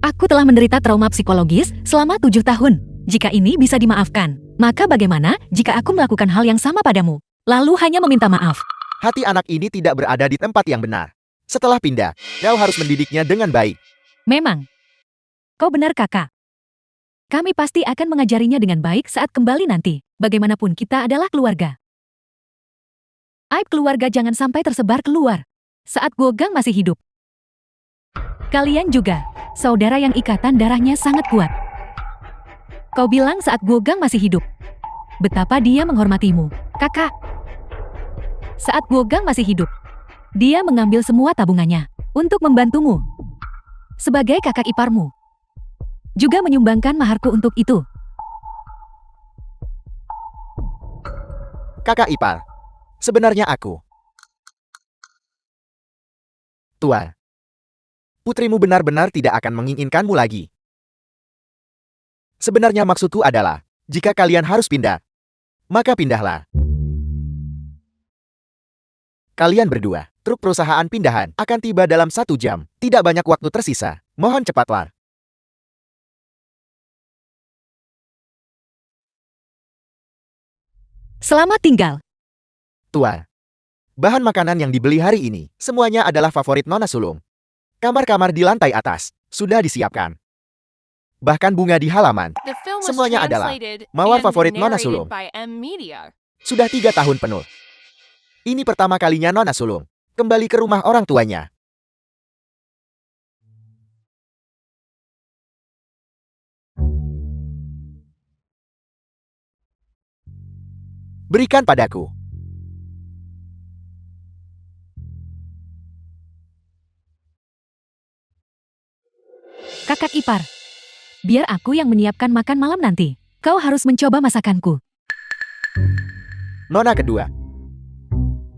Aku telah menderita trauma psikologis selama 7 tahun. Jika ini bisa dimaafkan, maka bagaimana jika aku melakukan hal yang sama padamu, lalu hanya meminta maaf? Hati anak ini tidak berada di tempat yang benar. Setelah pindah, kau harus mendidiknya dengan baik. Memang. Kau benar kakak. Kami pasti akan mengajarinya dengan baik saat kembali nanti. Bagaimanapun kita adalah keluarga. Aib keluarga jangan sampai tersebar keluar. Saat Gogang masih hidup. Kalian juga, saudara yang ikatan darahnya sangat kuat. Kau bilang saat Gogang masih hidup. Betapa dia menghormatimu, kakak. Saat Gogang masih hidup, dia mengambil semua tabungannya untuk membantumu. Sebagai kakak iparmu. Juga menyumbangkan maharku untuk itu. Kakak ipar. Sebenarnya aku. Tuan. Putrimu benar-benar tidak akan menginginkanmu lagi. Sebenarnya maksudku adalah, jika kalian harus pindah, maka pindahlah. Kalian berdua, truk perusahaan pindahan akan tiba dalam 1 jam. Tidak banyak waktu tersisa. Mohon cepatlah. Selamat tinggal. Tuan. Bahan makanan yang dibeli hari ini, semuanya adalah favorit Nona Sulung. Kamar-kamar di lantai atas, sudah disiapkan. Bahkan bunga di halaman. The film was Semuanya adalah translated mawar and favorit Nona narrated Sulung. by M Media. Sudah 3 tahun penuh. Ini pertama kalinya Nona Sulung kembali ke rumah orang tuanya. Berikan padaku. Kakak ipar. Biar aku yang menyiapkan makan malam nanti. Kau harus mencoba masakanku. Nona kedua.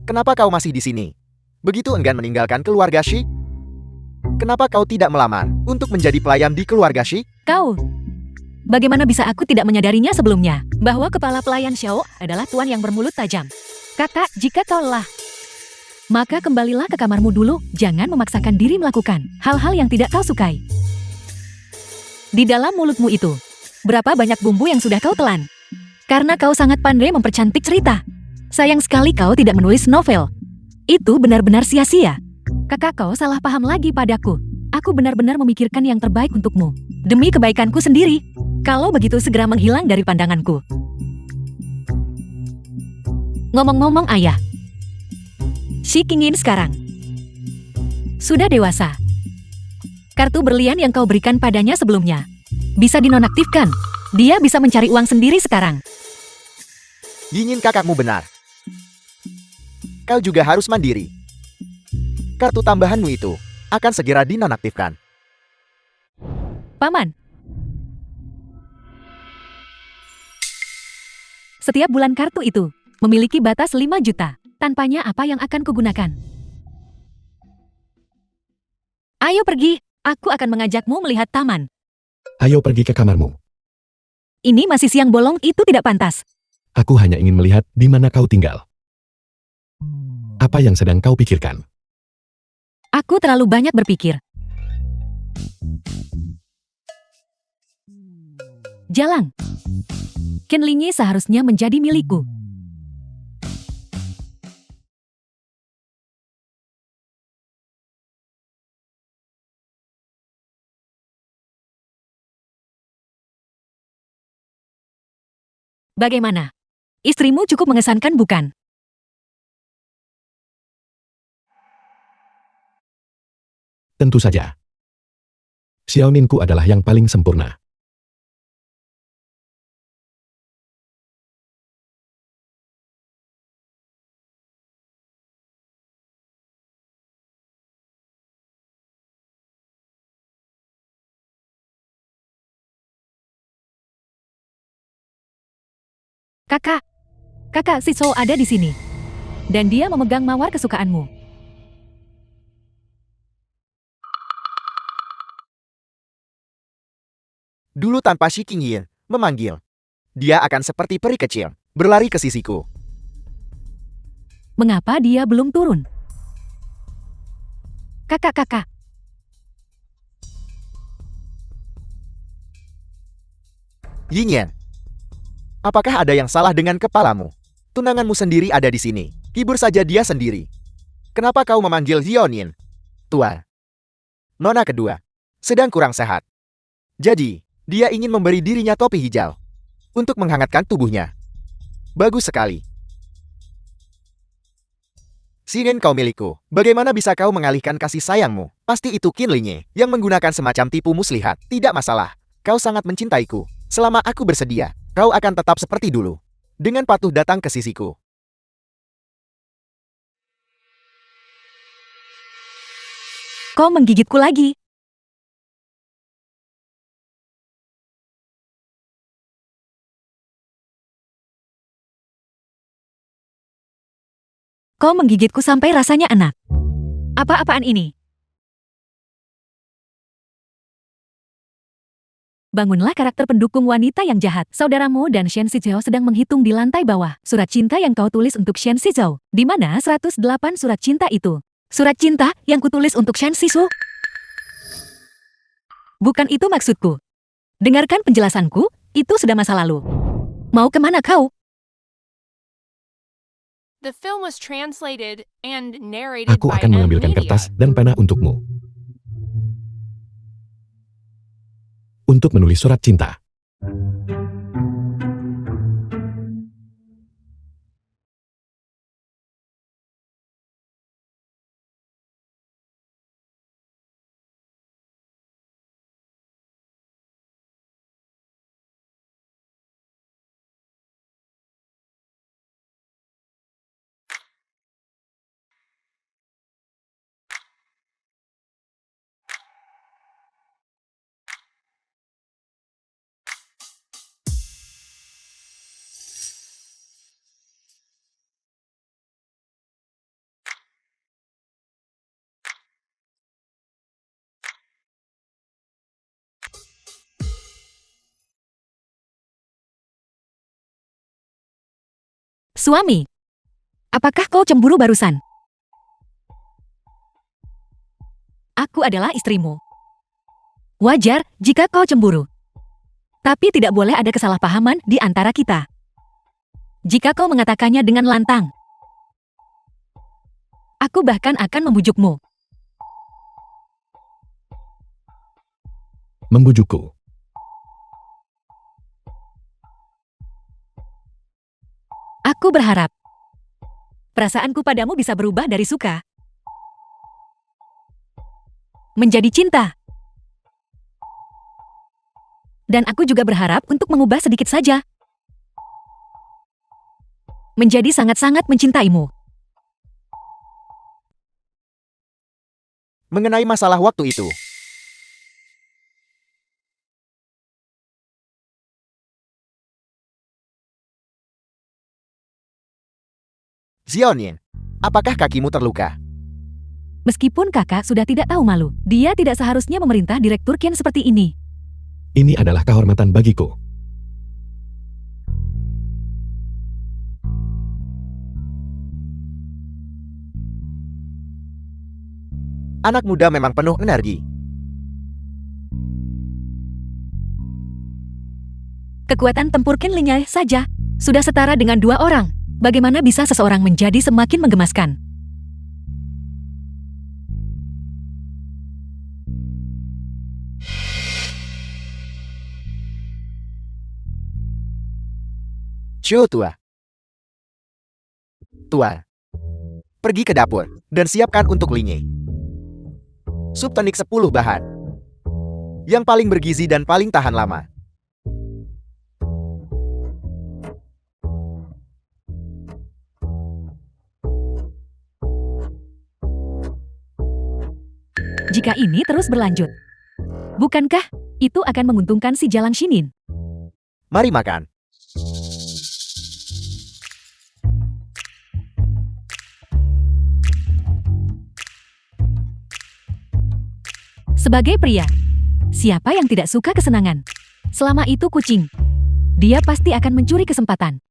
Kenapa kau masih di sini? Begitu enggan meninggalkan keluarga Shi? Kenapa kau tidak melamar untuk menjadi pelayan di keluarga Shi? Kau. Bagaimana bisa aku tidak menyadarinya sebelumnya? Bahwa kepala pelayan Xiao adalah tuan yang bermulut tajam. Kakak, jika kau lelah, maka kembalilah ke kamarmu dulu. Jangan memaksakan diri melakukan hal-hal yang tidak kau sukai. Di dalam mulutmu itu, berapa banyak bumbu yang sudah kau telan? Karena kau sangat pandai mempercantik cerita. Sayang sekali kau tidak menulis novel. Itu benar-benar sia-sia. Kakak, kau salah paham lagi padaku. Aku benar-benar memikirkan yang terbaik untukmu. Demi kebaikanku sendiri. Kalau begitu segera menghilang dari pandanganku. Ngomong-ngomong ayah. Shi Qingyin sekarang sudah dewasa. Kartu berlian yang kau berikan padanya sebelumnya bisa dinonaktifkan. Dia bisa mencari uang sendiri sekarang. Yingin kakakmu benar. Kau juga harus mandiri. Kartu tambahanmu itu akan segera dinonaktifkan. Paman. Setiap bulan kartu itu memiliki batas 5 juta. Tanpanya apa yang akan kugunakan? Ayo pergi. Aku akan mengajakmu melihat taman. Ayo pergi ke kamarmu. Ini masih siang bolong, itu tidak pantas. Aku hanya ingin melihat di mana kau tinggal. Apa yang sedang kau pikirkan? Aku terlalu banyak berpikir. Jalang. Ken Lingyi seharusnya menjadi milikku. Bagaimana? Istrimu cukup mengesankan, bukan? Tentu saja. Xiaoninku adalah yang paling sempurna. Kakak. Kakak Siso ada di sini. Dan dia memegang mawar kesukaanmu. Dulu tanpa Shi Qingyin memanggil, dia akan seperti peri kecil, berlari ke sisiku. Mengapa dia belum turun? Kakak-kakak. Yingyan, apakah ada yang salah dengan kepalamu? Tunanganmu sendiri ada di sini. Hibur saja dia sendiri. Kenapa kau memanggil Hionin? Tua. Nona kedua sedang kurang sehat. Jadi, dia ingin memberi dirinya topi hijau untuk menghangatkan tubuhnya. Bagus sekali. Shinin kau milikku. Bagaimana bisa kau mengalihkan kasih sayangmu? Pasti itu Qin Linye yang menggunakan semacam tipu muslihat. Tidak masalah. Kau sangat mencintaiku. Selama aku bersedia, kau akan tetap seperti dulu. Dengan patuh datang ke sisiku. Kau menggigitku lagi. Kau menggigitku sampai rasanya enak. Apa-apaan ini? Bangunlah karakter pendukung wanita yang jahat. Saudaramu dan Shen Shizhou sedang menghitung di lantai bawah. Surat cinta yang kau tulis untuk Shen Shizhou. Di mana 108 surat cinta itu? Surat cinta yang kutulis untuk Shen Shizhou? Bukan itu maksudku. Dengarkan penjelasanku, itu sudah masa lalu. Mau kemana kau? The film was translated and narrated Aku by akan M mengambilkan Media. kertas dan pena untukmu. Untuk menulis surat cinta. Suami, apakah kau cemburu barusan? Aku adalah istrimu. Wajar jika kau cemburu. Tapi tidak boleh ada kesalahpahaman di antara kita. Jika kau mengatakannya dengan lantang, aku bahkan akan membujukmu. Membujukku. Aku berharap perasaanku padamu bisa berubah dari suka menjadi cinta. Dan aku juga berharap untuk mengubah sedikit saja menjadi sangat-sangat mencintaimu. Mengenai masalah waktu itu, Xiaonin, apakah kakimu terluka? Meskipun kakak sudah tidak tahu malu, dia tidak seharusnya memerintah Direktur Qian seperti ini. Ini adalah kehormatan bagiku. Anak muda memang penuh energi. Kekuatan tempur Qin Linye saja sudah setara dengan 2 orang. Bagaimana bisa seseorang menjadi semakin menggemaskan? Cio tua. Tua. Pergi ke dapur dan siapkan untuk Linye. Sup tonik 10 bahan. Yang paling bergizi dan paling tahan lama. Jika ini terus berlanjut, bukankah itu akan menguntungkan si Jalang Shinin? Mari makan. Sebagai pria, siapa yang tidak suka kesenangan? Selama itu kucing, dia pasti akan mencuri kesempatan.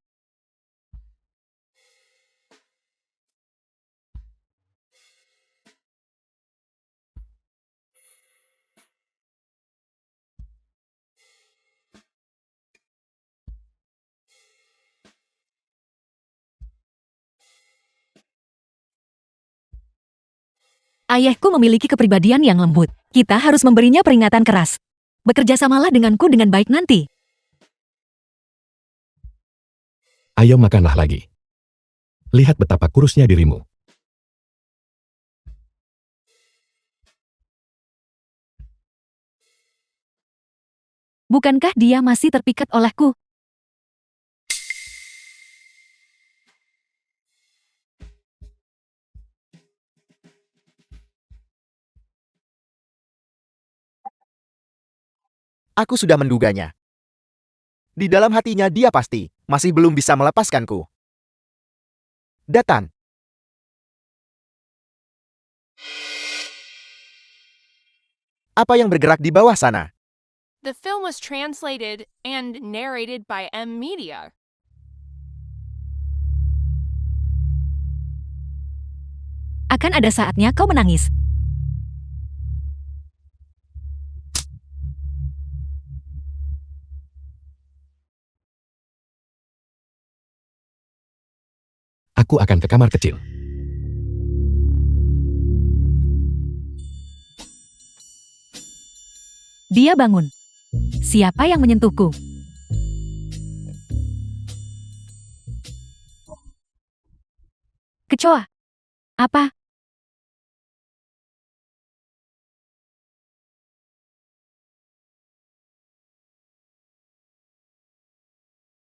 Ayahku memiliki kepribadian yang lembut. Kita harus memberinya peringatan keras. Bekerja samalah denganku dengan baik nanti. Ayo makanlah lagi. Lihat betapa kurusnya dirimu. Bukankah dia masih terpikat olehku? Aku sudah menduganya. Di dalam hatinya dia pasti masih belum bisa melepaskanku. Datan. Apa yang bergerak di bawah sana? The film was translated and narrated by M Media. Akan ada saatnya kau menangis. Aku akan ke kamar kecil. Dia bangun. Siapa yang menyentuhku? Kecoa. Apa?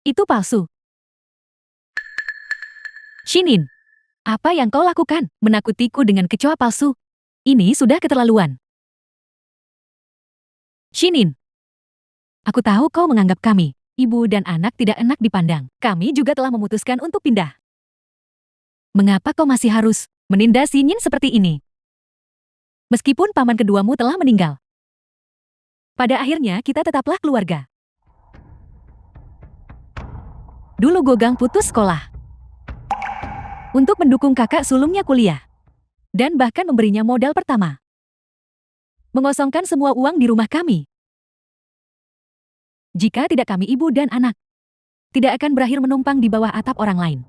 Itu palsu. Shinin, apa yang kau lakukan? Menakutiku dengan kecoa palsu. Ini sudah keterlaluan. Shinin, aku tahu kau menganggap kami, ibu dan anak, tidak enak dipandang. Kami juga telah memutuskan untuk pindah. Mengapa kau masih harus menindas Shinin seperti ini? Meskipun paman keduamu telah meninggal. Pada akhirnya kita tetaplah keluarga. Dulu Gogang putus sekolah untuk mendukung kakak sulungnya kuliah. Dan bahkan memberinya modal pertama. Mengosongkan semua uang di rumah kami. Jika tidak kami ibu dan anak, tidak akan berakhir menumpang di bawah atap orang lain.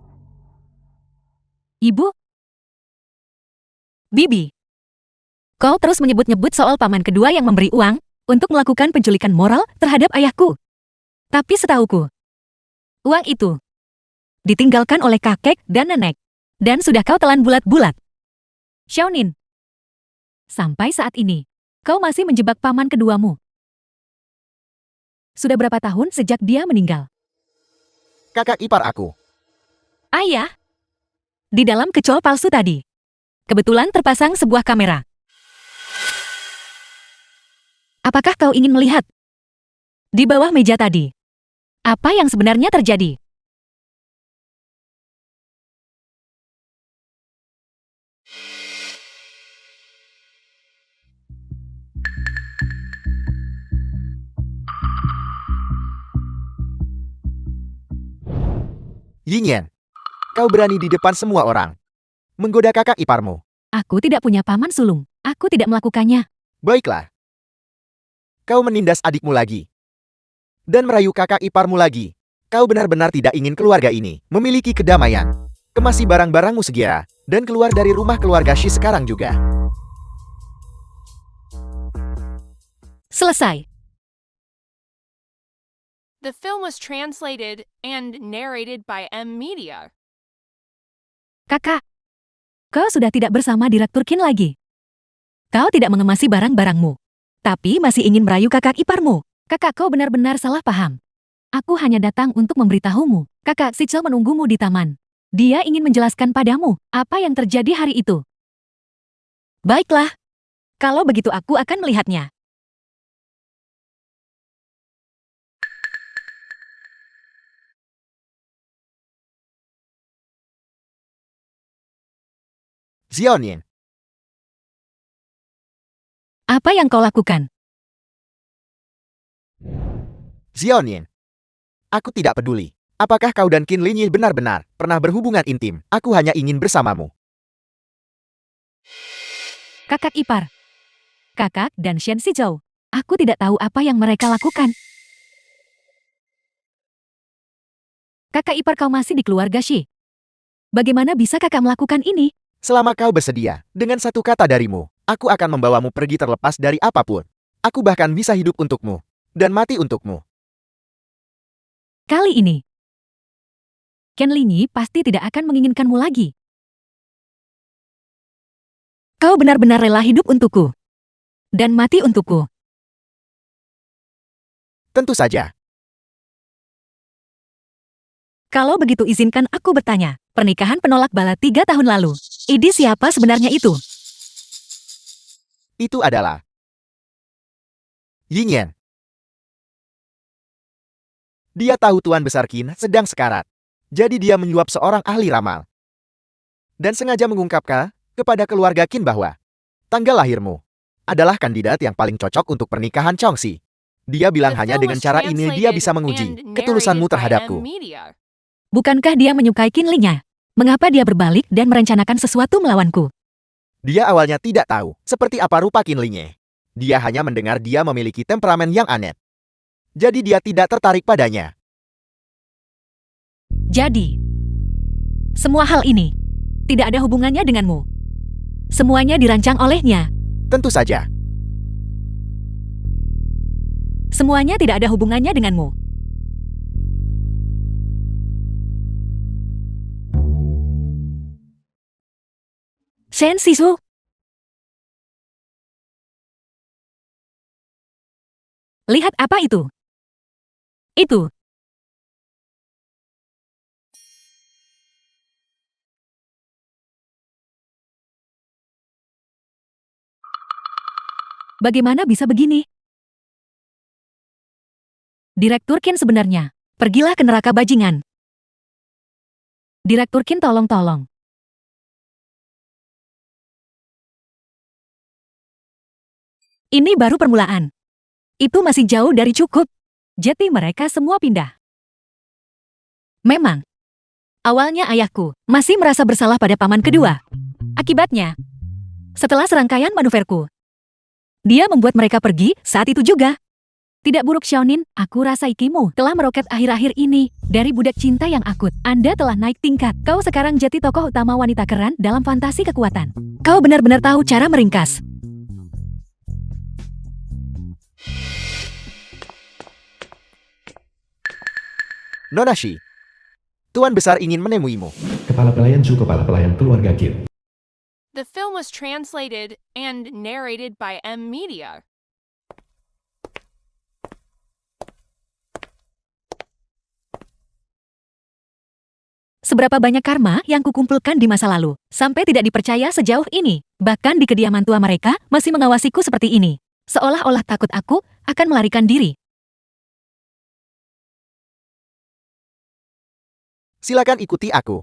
Ibu? Bibi, kau terus menyebut-nyebut soal paman kedua yang memberi uang untuk melakukan penculikan moral terhadap ayahku. Tapi setauku, uang itu ditinggalkan oleh kakek dan nenek. Dan sudah kau telan bulat-bulat. Xiaonin, sampai saat ini, kau masih menjebak paman keduamu. Sudah berapa tahun sejak dia meninggal? Kakak ipar aku. Ayah, di dalam kecoa palsu tadi, kebetulan terpasang sebuah kamera. Apakah kau ingin melihat? Di bawah meja tadi, apa yang sebenarnya terjadi? Yingyan, kau berani di depan semua orang menggoda kakak iparmu. Aku tidak punya paman sulung. Aku tidak melakukannya. Baiklah. Kau menindas adikmu lagi. Dan merayu kakak iparmu lagi. Kau benar-benar tidak ingin keluarga ini memiliki kedamaian. Kemasi barang-barangmu segera, dan keluar dari rumah keluarga Shi sekarang juga. Selesai. The film was translated and narrated by M Media. Kakak, kau sudah tidak bersama Direktur Qin lagi. Kau tidak mengemasi barang-barangmu, tapi masih ingin merayu kakak iparmu. Kakak, kau benar-benar salah paham. Aku hanya datang untuk memberitahumu. Kakak Sichel menunggumu di taman. Dia ingin menjelaskan padamu apa yang terjadi hari itu. Baiklah. Kalau begitu aku akan melihatnya. Xiaonin, Apa yang kau lakukan? Xiaonin. Aku tidak peduli. Apakah kau dan Qin Linyi benar-benar pernah berhubungan intim? Aku hanya ingin bersamamu. Kakak ipar. Kakak dan Shen Shizhou. Aku tidak tahu apa yang mereka lakukan. Kakak ipar kau masih di keluarga Shi. Bagaimana bisa kakak melakukan ini? Selama kau bersedia, dengan satu kata darimu, aku akan membawamu pergi terlepas dari apapun. Aku bahkan bisa hidup untukmu, dan mati untukmu. Kali ini, Ken Linyi pasti tidak akan menginginkanmu lagi. Kau benar-benar rela hidup untukku. Dan mati untukku. Tentu saja. Kalau begitu izinkan aku bertanya. Pernikahan penolak bala 3 tahun lalu. Idi siapa sebenarnya itu? Itu adalah Yingyan. Dia tahu Tuan Besar Qin sedang sekarat. Jadi dia menyuap seorang ahli ramal. Dan sengaja mengungkapkan kepada keluarga Qin bahwa tanggal lahirmu adalah kandidat yang paling cocok untuk pernikahan Chongxi. Dia bilang The hanya film dengan was cara ini dia bisa translated menguji and ketulusanmu narrated by terhadapku. M-Media. Bukankah dia menyukai Qinlinya? Mengapa dia berbalik dan merencanakan sesuatu melawanku? Dia awalnya tidak tahu seperti apa rupa Qinlinya. Dia hanya mendengar dia memiliki temperamen yang aneh. Jadi dia tidak tertarik padanya. Jadi, semua hal ini tidak ada hubungannya denganmu. Semuanya dirancang olehnya. Tentu saja. Semuanya tidak ada hubungannya denganmu. Shen Sisu. Lihat apa itu? Itu. Bagaimana bisa begini? Direktur Qin sebenarnya. Pergilah ke neraka bajingan. Direktur Qin tolong. Ini baru permulaan. Itu masih jauh dari cukup. Jadi mereka semua pindah. Memang. Awalnya ayahku masih merasa bersalah pada paman kedua. Akibatnya, setelah serangkaian manuverku, dia membuat mereka pergi saat itu juga. Tidak buruk Xiaonin, aku rasa ikimu telah meroket akhir-akhir ini. Dari budak cinta yang akut, Anda telah naik tingkat. Kau sekarang jadi tokoh utama wanita keren dalam fantasi kekuatan. Kau benar-benar tahu cara meringkas. Nona Shi, Tuan Besar ingin menemuimu. Kepala pelayan Su, kepala pelayan keluarga Qin. The film was translated and narrated by M-Media. Seberapa banyak karma yang kukumpulkan di masa lalu, sampai tidak dipercaya sejauh ini. Bahkan di kediaman tua mereka masih mengawasiku seperti ini. Seolah-olah takut aku akan melarikan diri. Silakan ikuti aku.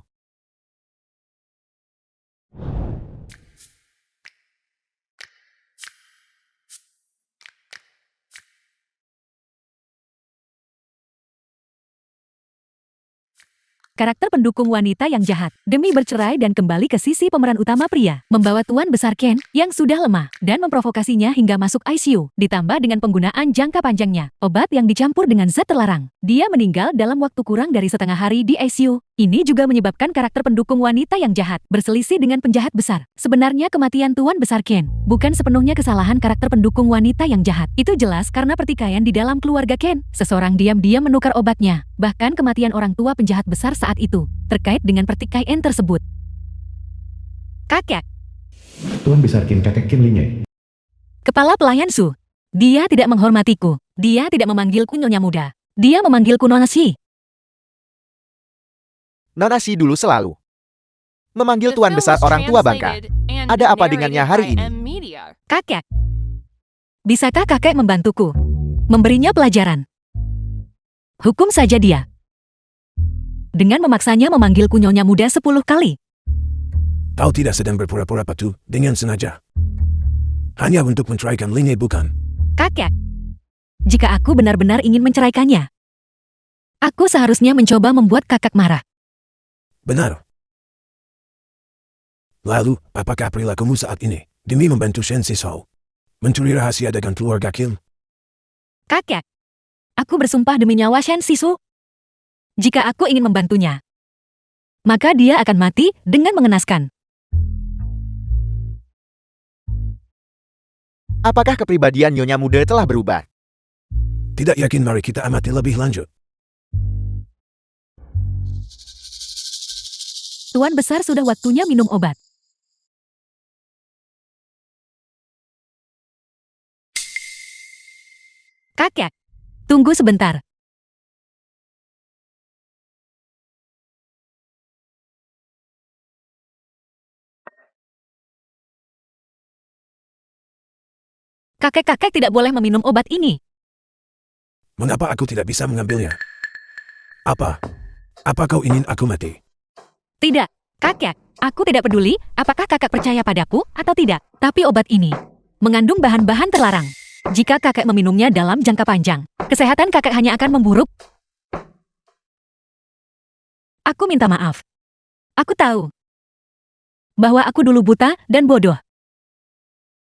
Karakter pendukung wanita yang jahat, demi bercerai dan kembali ke sisi pemeran utama pria, membawa Tuan Besar Ken yang sudah lemah dan memprovokasinya hingga masuk ICU, ditambah dengan penggunaan jangka panjangnya, obat yang dicampur dengan zat terlarang. Dia meninggal dalam waktu kurang dari setengah hari di ICU. Ini juga menyebabkan karakter pendukung wanita yang jahat berselisih dengan penjahat besar. Sebenarnya kematian Tuan Besar Ken bukan sepenuhnya kesalahan karakter pendukung wanita yang jahat. Itu jelas karena pertikaian di dalam keluarga Ken. Seseorang diam-diam menukar obatnya. Bahkan kematian orang tua penjahat besar saat itu terkait dengan pertikaian tersebut. Kakek. Tuan Besar Qin, kakek Qinlinya. Kepala pelayan Su. Dia tidak menghormatiku. Dia tidak memanggilku nyonya muda. Dia memanggilku Nona Shi. Nona Shi dulu selalu memanggil The Tuan film Besar was orang tua bangka. translated and Ada apa dengannya narrated hari by ini? M-Media. Kakek. Bisakah kakek membantuku? Memberinya pelajaran. Hukum saja dia. Dengan memaksanya memanggilku nyonya muda 10 kali. Kau tidak sedang berpura-pura patuh dengan sengaja. Hanya untuk menceraikan Linne, bukan? Kakek. Jika aku benar-benar ingin menceraikannya, aku seharusnya mencoba membuat kakak marah. Benar. Lalu, apakah perilakumu saat ini demi membantu Shen Siso mencuri rahasia dengan keluarga Qin? Kakek. Aku bersumpah demi nyawa Shen Sisu. Jika aku ingin membantunya, maka dia akan mati dengan mengenaskan. Apakah kepribadian Nyonya Muda telah berubah? Tidak yakin, mari kita amati lebih lanjut. Tuan Besar sudah waktunya minum obat. Kakek. Tunggu sebentar. Kakek-kakek tidak boleh meminum obat ini. Mengapa aku tidak bisa mengambilnya? Apa? Apa kau ingin aku mati? Tidak, kakek. Aku tidak peduli apakah kakek percaya padaku atau tidak. Tapi obat ini mengandung bahan-bahan terlarang. Jika kakek meminumnya dalam jangka panjang, kesehatan kakek hanya akan memburuk. Aku minta maaf. Aku tahu bahwa aku dulu buta dan bodoh.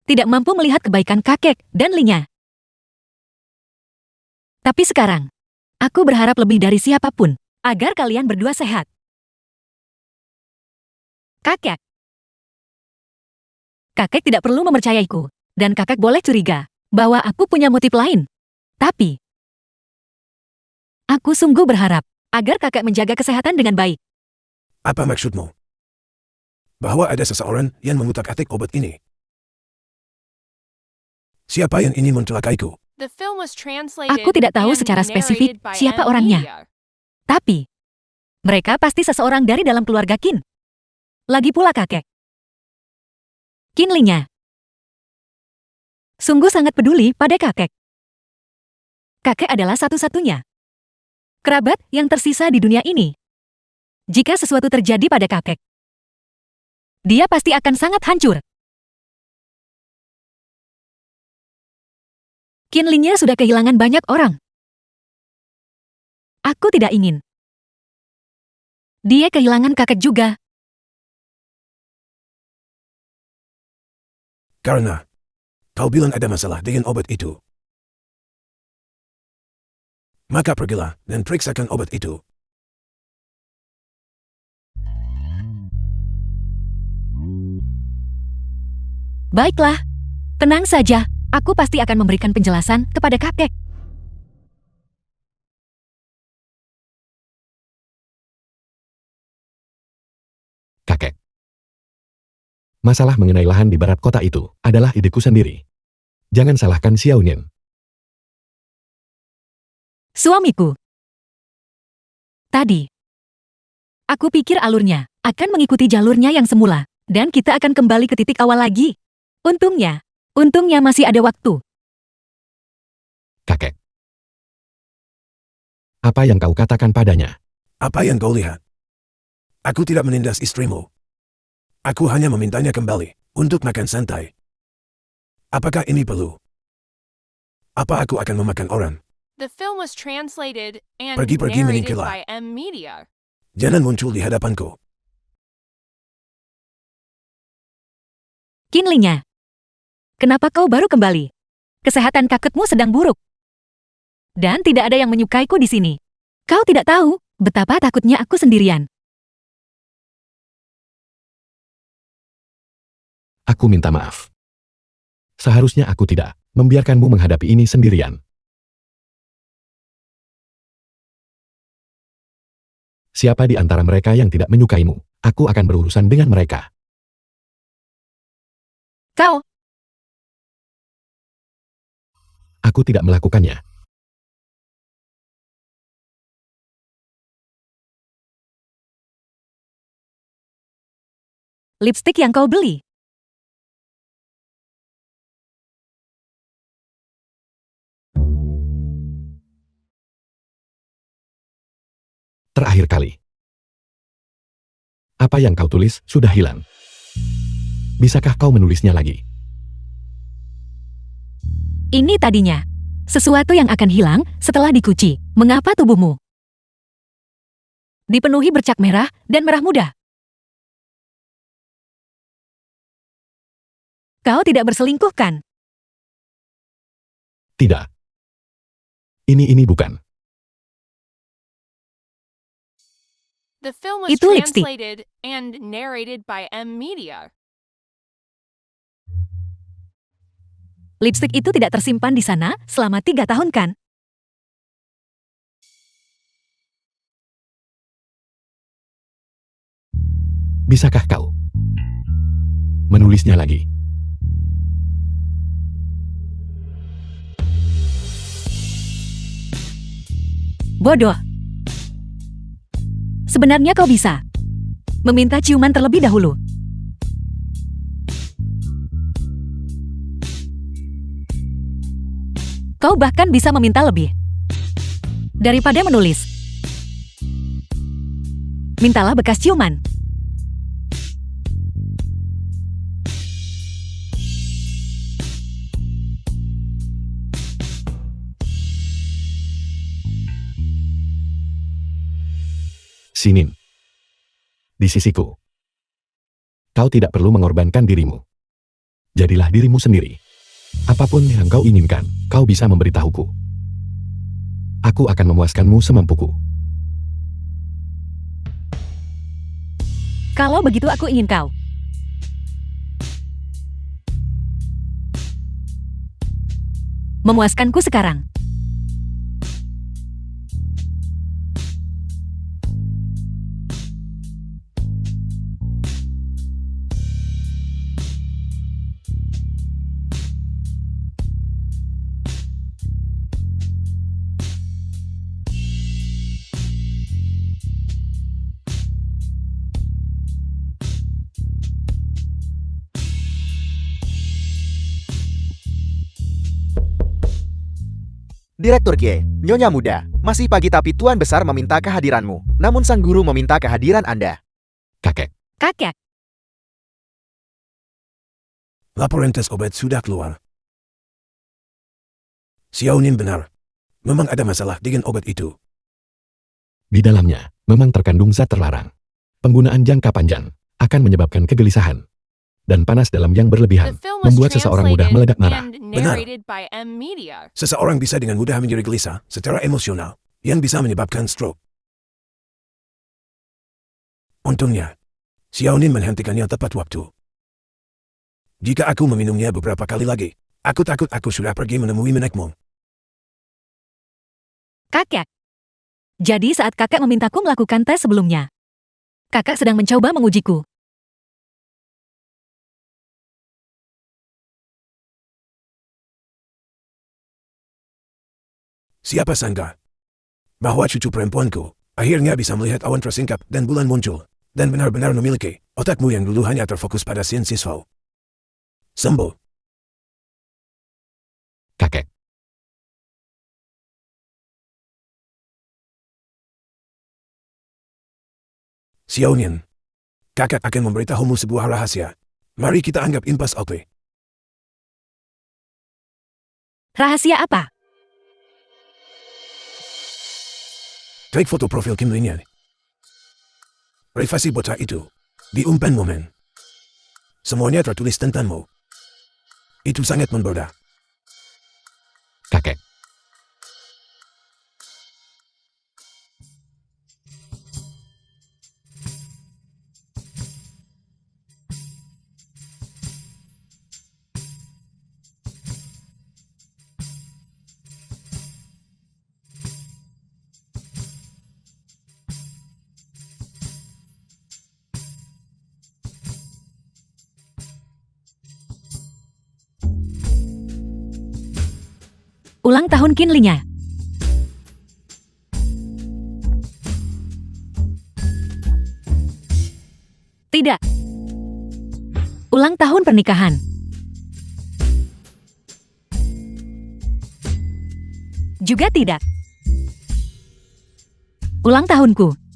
Tidak mampu melihat kebaikan kakek dan Linya. Tapi sekarang, aku berharap lebih dari siapapun agar kalian berdua sehat. Kakek. Kakek tidak perlu mempercayaiku, dan kakek boleh curiga bahwa aku punya motif lain. Tapi, aku sungguh berharap agar kakek menjaga kesehatan dengan baik. Apa maksudmu? Bahwa ada seseorang yang mengutak-atik obat ini. Siapa yang ingin mencelakaiku? The film was translated Aku tidak tahu and secara spesifik narrated by siapa M orangnya. Media. Tapi, mereka pasti seseorang dari dalam keluarga Qin. Lagi pula kakek. Qin Linya sungguh sangat peduli pada kakek. Kakek adalah satu-satunya kerabat yang tersisa di dunia ini. Jika sesuatu terjadi pada kakek, dia pasti akan sangat hancur. Qin Linya sudah kehilangan banyak orang. Aku tidak ingin dia kehilangan kakek juga. Karena kau bilang ada masalah dengan obat itu. Maka pergilah dan periksakan obat itu. Baiklah, tenang saja. Aku pasti akan memberikan penjelasan kepada kakek. Kakek. Masalah mengenai lahan di barat kota itu adalah ideku sendiri. Jangan salahkan Xiao Nian. Suamiku. Tadi, aku pikir alurnya akan mengikuti jalurnya yang semula, dan kita akan kembali ke titik awal lagi. Untungnya masih ada waktu. Kakek. Apa yang kau katakan padanya? Apa yang kau lihat? Aku tidak menindas istrimu. Aku hanya memintanya kembali untuk makan santai. Apakah ini perlu? Apa aku akan memakan orang? The film was translated and Pergi-pergi narrated menyingkirlah. by M Media. Jangan muncul di hadapanku. Qin Linya, kenapa kau baru kembali? Kesehatan kakekmu sedang buruk. Dan tidak ada yang menyukaiku di sini. Kau tidak tahu betapa takutnya aku sendirian. Aku minta maaf. Seharusnya aku tidak membiarkanmu menghadapi ini sendirian. Siapa di antara mereka yang tidak menyukaimu, aku akan berurusan dengan mereka. Kau, Aku tidak melakukannya. lipstik yang kau beli. Terakhir kali. Apa yang kau tulis sudah hilang. Bisakah kau menulisnya lagi? Ini tadinya sesuatu yang akan hilang setelah dicuci. Mengapa tubuhmu dipenuhi bercak merah dan merah muda? Kau tidak berselingkuh, kan? Tidak. Ini bukan. The film was Itu lipstik. translated and narrated by M Media. Lipstik itu tidak tersimpan di sana selama 3 tahun, kan? Bisakah kau menulisnya lagi? Bodoh. Sebenarnya kau bisa meminta ciuman terlebih dahulu. Kau bahkan bisa meminta lebih daripada menulis. Mintalah bekas ciuman. Sinin. Di sisiku. Kau tidak perlu mengorbankan dirimu. Jadilah dirimu sendiri. Apapun yang kau inginkan, kau bisa memberitahuku. Aku akan memuaskanmu semampuku. Kalau begitu aku ingin kau memuaskanku sekarang. Direktur Kie, Nyonya Muda, masih pagi tapi Tuan Besar meminta kehadiranmu. Namun sang guru meminta kehadiran Anda. Kakek. Kakek, Laporan tes obat sudah keluar. Xiaonin benar. Memang ada masalah dengan obat itu. Di dalamnya, memang terkandung zat terlarang. Penggunaan jangka panjang akan menyebabkan kegelisahan dan panas dalam yang The berlebihan, film was membuat seseorang mudah translated meledak marah. and narrated by M Media. Seseorang bisa dengan mudah menjadi gelisah secara emosional yang bisa menyebabkan stroke. Untungnya, Xiaonin menghentikannya tepat waktu. Jika aku meminumnya beberapa kali lagi, aku takut aku sudah pergi menemui menekmu. kakek. Jadi saat kakek memintaku melakukan tes sebelumnya, kakak sedang mencoba mengujiku. Siapa sangka bahwa cucu perempuanku akhirnya bisa melihat awan tersingkap dan bulan muncul, dan benar-benar memiliki otakmu yang dulu hanya terfokus pada sin siswa. Sembuh. Kakek. Xiaonin, kakak akan memberitahumu sebuah rahasia. Mari kita anggap impas oke. Rahasia apa? Take foto profil Kim Lin-nya. Privasi bocah itu diumpan momen. Semuanya tertulis tentangmu. Itu sangat memboda. Kakek. Ulang tahun Kinlinya. Tidak. Ulang tahun pernikahan. Juga tidak. Ulang tahunku.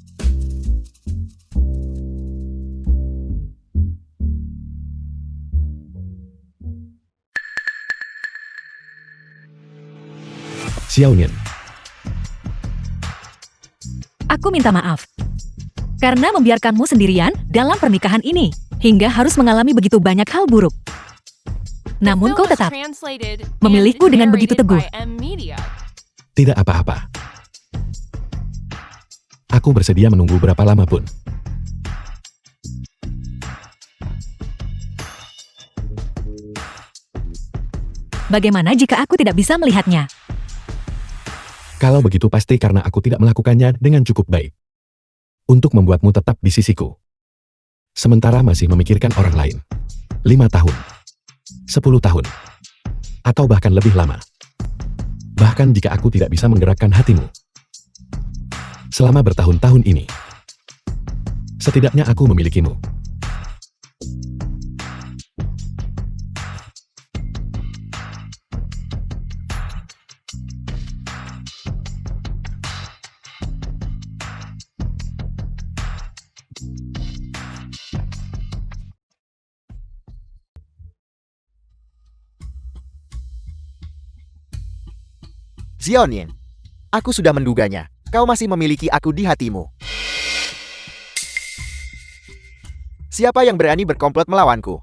Xiaonin. Aku minta maaf. Karena membiarkanmu sendirian dalam pernikahan ini, hingga harus mengalami begitu banyak hal buruk. Namun kau tetap memilihku dengan begitu teguh. Tidak apa-apa. Aku bersedia menunggu berapa lama pun. Bagaimana jika aku tidak bisa melihatnya? Kalau begitu pasti karena aku tidak melakukannya dengan cukup baik. Untuk membuatmu tetap di sisiku. Sementara masih memikirkan orang lain. 5 tahun. 10 tahun. Atau bahkan lebih lama. Bahkan jika aku tidak bisa menggerakkan hatimu. selama bertahun-tahun ini. Setidaknya aku memilikimu. Xiaonin, aku sudah menduganya. Kau masih memiliki aku di hatimu. Siapa yang berani berkomplot melawanku?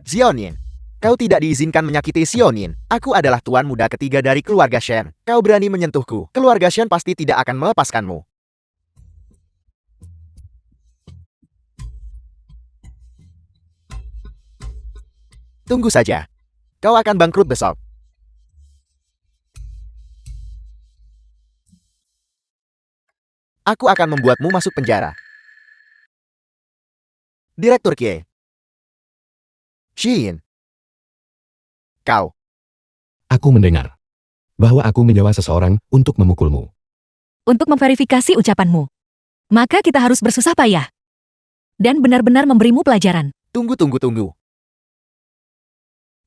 Xiaonin, kau tidak diizinkan menyakiti Xiaonin. Aku adalah tuan muda ketiga dari keluarga Shen. Kau berani menyentuhku. Keluarga Shen pasti tidak akan melepaskanmu. Tunggu saja. Kau akan bangkrut besok. Aku akan membuatmu masuk penjara. Direktur Kie. Shin. Kau. Aku mendengar bahwa aku menyewa seseorang untuk memukulmu. Untuk memverifikasi ucapanmu. Maka kita harus bersusah payah. Dan benar-benar memberimu pelajaran. Tunggu.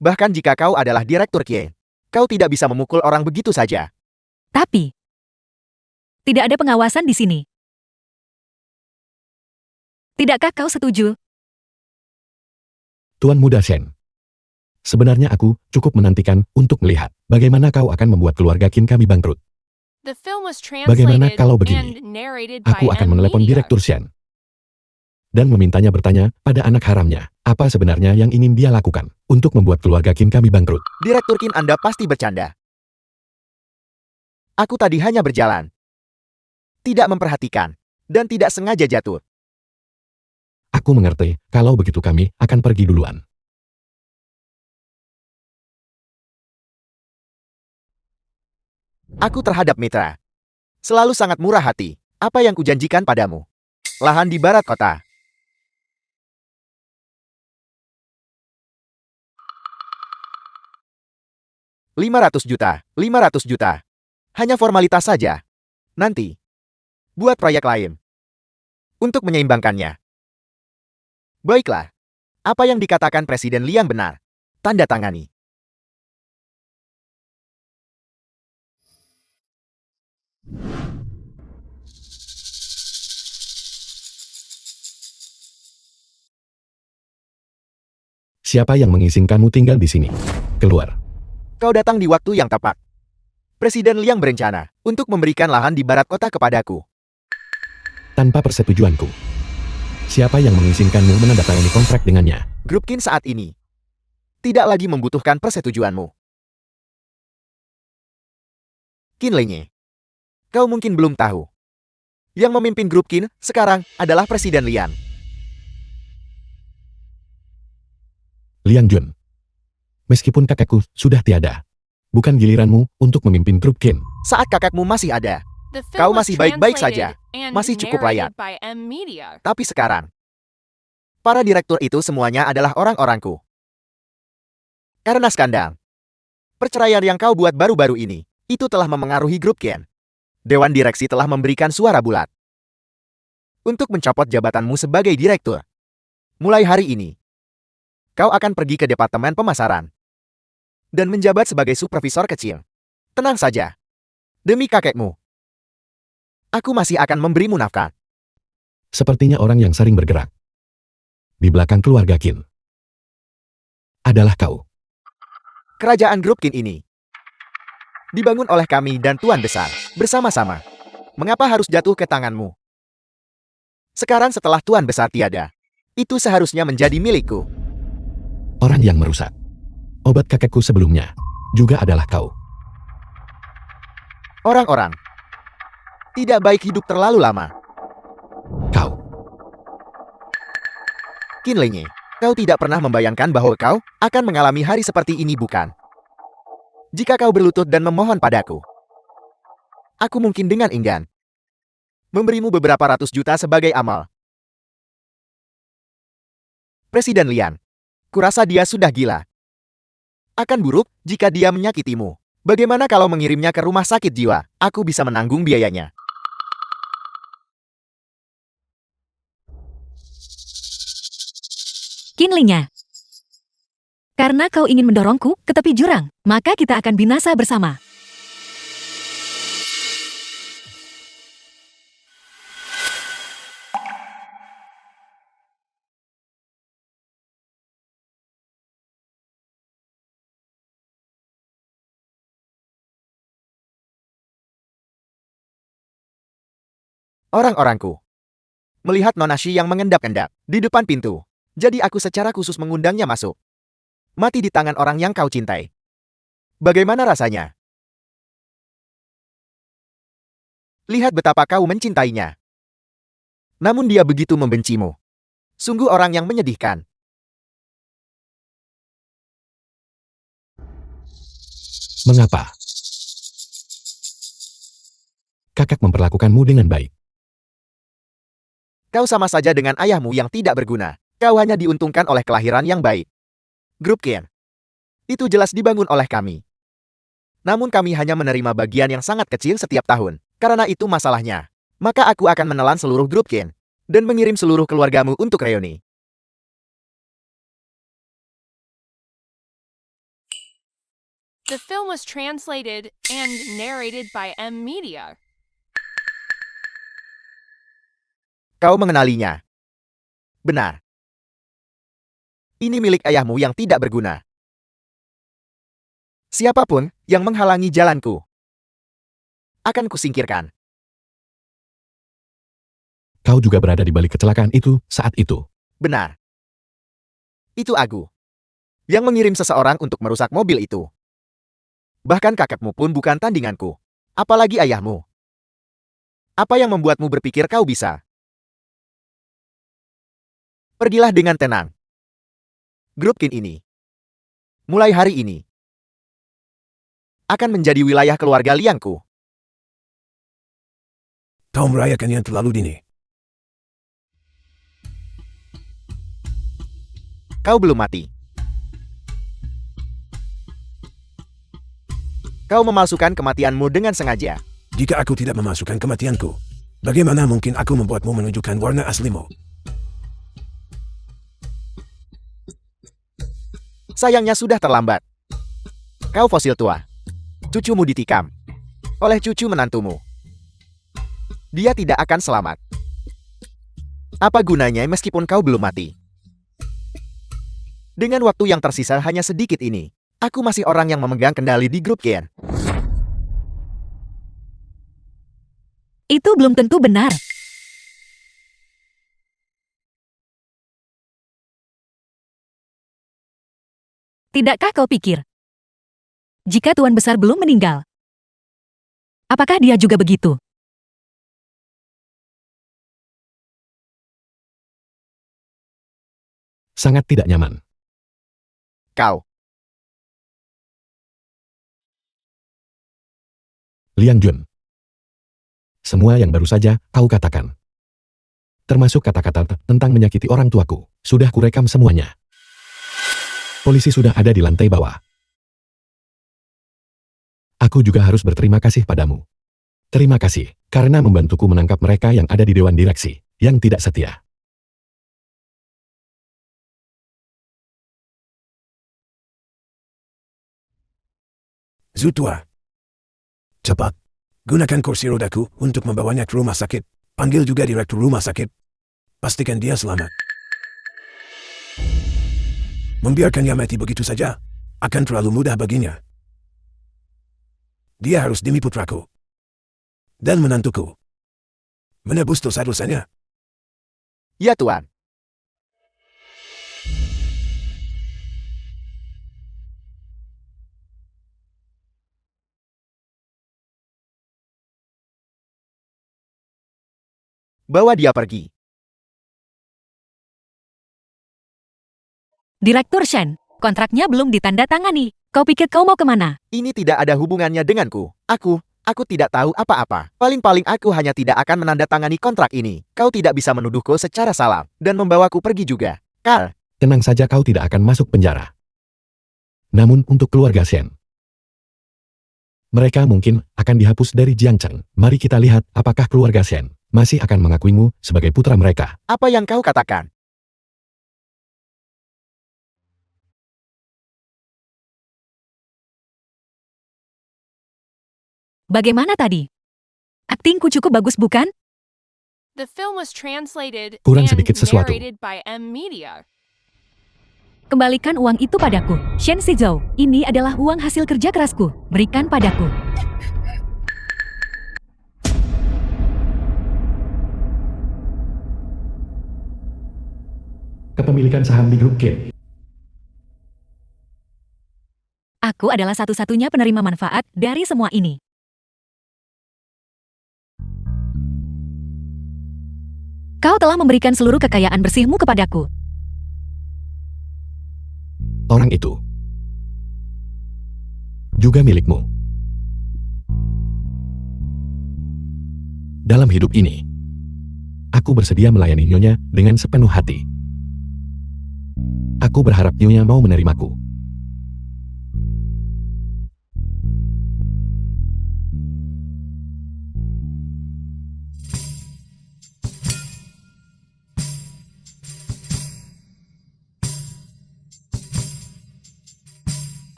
Bahkan jika kau adalah Direktur Kie, kau tidak bisa memukul orang begitu saja. Tapi, tidak ada pengawasan di sini. Tidakkah kau setuju? Tuan Muda Shen. Sebenarnya aku cukup menantikan untuk melihat bagaimana kau akan membuat keluarga Qin kami bangkrut. The film was Bagaimana translated kalau begini? and narrated by Aku akan M menelepon Media. Direktur Shen dan memintanya bertanya pada anak haramnya, apa sebenarnya yang ingin dia lakukan untuk membuat keluarga Qin kami bangkrut. Direktur Qin Anda pasti bercanda. Aku tadi hanya berjalan. Tidak memperhatikan. Dan tidak sengaja jatuh. Aku mengerti, kalau begitu kami akan pergi duluan. Aku terhadap mitra. Selalu sangat murah hati. Apa yang kujanjikan padamu? Lahan di barat kota. $500 juta. Hanya formalitas saja. Nanti, buat proyek lain. Untuk menyeimbangkannya. Baiklah. Apa yang dikatakan Presiden Liang benar. Tanda tangani. Siapa yang mengizinkanmu tinggal di sini? Keluar. Kau datang di waktu yang tepat. Presiden Liang berencana untuk memberikan lahan di barat kota kepadaku. Tanpa persetujuanku. Siapa yang mengizinkanmu menandatangani kontrak dengannya? Grup Qin saat ini tidak lagi membutuhkan persetujuanmu. Qin Lenye, kau mungkin belum tahu. Yang memimpin grup Qin sekarang adalah Presiden Liang. Liang Jun. Meskipun kakakku sudah tiada, bukan giliranmu untuk memimpin grup Qin. Saat kakakmu masih ada, The film Kau was masih baik-baik translated saja. and Masih cukup layak. narrated by M Media. tapi sekarang, para direktur itu semuanya adalah orang-orangku. Karena skandal perceraian yang kau buat baru-baru ini, itu telah memengaruhi grup Qin. Dewan direksi telah memberikan suara bulat untuk mencopot jabatanmu sebagai direktur. Mulai hari ini, kau akan pergi ke departemen pemasaran dan menjabat sebagai supervisor kecil. Tenang saja. Demi kakekmu, aku masih akan memberimu nafkah. Sepertinya orang yang sering bergerak di belakang keluarga Qin adalah kau. Kerajaan grup Qin ini dibangun oleh kami dan Tuan Besar bersama-sama. Mengapa harus jatuh ke tanganmu? Sekarang setelah Tuan Besar tiada, itu seharusnya menjadi milikku. Orang yang merusak obat kakekku sebelumnya juga adalah kau. Orang-orang tidak baik hidup terlalu lama. Kau. Qin Lenye, kau tidak pernah membayangkan bahwa kau akan mengalami hari seperti ini, bukan? Jika kau berlutut dan memohon padaku, aku mungkin dengan enggan memberimu beberapa ratus juta sebagai amal. Presiden Lian, kurasa dia sudah gila. Akan buruk jika dia menyakitimu. Bagaimana kalau mengirimnya ke rumah sakit jiwa? Aku bisa menanggung biayanya. Kinlinya. Karena kau ingin mendorongku ke tepi jurang, maka kita akan binasa bersama. Orang-orangku. Melihat Nonashi yang mengendap-endap di depan pintu. Jadi aku secara khusus mengundangnya masuk. Mati di tangan orang yang kau cintai. Bagaimana rasanya? Lihat betapa kau mencintainya. Namun dia begitu membencimu. Sungguh orang yang menyedihkan. Mengapa? Kakak memperlakukanmu dengan baik. Kau sama saja dengan ayahmu yang tidak berguna. Kau hanya diuntungkan oleh kelahiran yang baik. Grup Ken. Itu jelas dibangun oleh kami. Namun kami hanya menerima bagian yang sangat kecil setiap tahun. Karena itu masalahnya. Maka aku akan menelan seluruh grup Ken. Dan mengirim seluruh keluargamu untuk reuni. The film was translated and narrated by M Media. Kau mengenalinya. Benar. Ini milik ayahmu yang tidak berguna. Siapapun yang menghalangi jalanku akan kusingkirkan. Kau juga berada di balik kecelakaan itu saat itu. Benar. Itu aku yang mengirim seseorang untuk merusak mobil itu. Bahkan kakakmu pun bukan tandinganku. Apalagi ayahmu. Apa yang membuatmu berpikir kau bisa? Pergilah dengan tenang. Grup Kin ini, mulai hari ini, akan menjadi wilayah keluarga Liangku. Kau merayakannya terlalu dini. Kau belum mati. Kau memalsukan kematianmu dengan sengaja. Jika aku tidak memasukkan kematianku, bagaimana mungkin aku membuatmu menunjukkan warna aslimu? Sayangnya sudah terlambat. Kau fosil tua. Cucumu ditikam oleh cucu menantumu. Dia tidak akan selamat. Apa gunanya meskipun kau belum mati? Dengan waktu yang tersisa hanya sedikit ini, aku masih orang yang memegang kendali di grup Ken. Itu belum tentu benar. Tidakkah kau pikir? Jika Tuan Besar belum meninggal, apakah dia juga begitu? Sangat tidak nyaman. Kau. Liang Jun. Semua yang baru saja kau katakan. Termasuk kata-kata tentang menyakiti orang tuaku. Sudah kurekam semuanya. Polisi sudah ada di lantai bawah. Aku juga harus berterima kasih padamu. Terima kasih, karena membantuku menangkap mereka yang ada di Dewan Direksi, yang tidak setia. Zutua. Cepat. Gunakan kursi rodaku untuk membawanya ke rumah sakit. Panggil juga direktur rumah sakit. Pastikan dia selamat. Membiarkannya mati begitu saja akan terlalu mudah baginya. Dia harus demi putraku dan menantuku menebus dosa-dosanya. Ya Tuan. Bawa dia pergi. Direktur Shen, kontraknya belum ditandatangani. Kau pikir kau mau kemana? Ini tidak ada hubungannya denganku. Aku tidak tahu apa-apa. Paling-paling aku hanya tidak akan menandatangani kontrak ini. Kau tidak bisa menuduhku secara salah dan membawaku pergi juga. Carl. Tenang saja, kau tidak akan masuk penjara. Namun untuk keluarga Shen, Mereka mungkin akan dihapus dari Jiangcheng. Mari kita lihat apakah keluarga Shen masih akan mengakuimu sebagai putra mereka. Apa yang kau katakan? Bagaimana tadi? Aktingku cukup bagus bukan? The film was translated Kurang and sedikit sesuatu. narrated by M Media. Kembalikan uang itu padaku. Shen Shizhou, ini adalah uang hasil kerja kerasku. Berikan padaku. Kepemilikan saham di grup Ken. Aku adalah satu-satunya penerima manfaat dari semua ini. Kau telah memberikan seluruh kekayaan bersihmu kepadaku. Orang itu juga milikmu. Dalam hidup ini, aku bersedia melayani Nyonya dengan sepenuh hati. Aku berharap Nyonya mau menerimaku.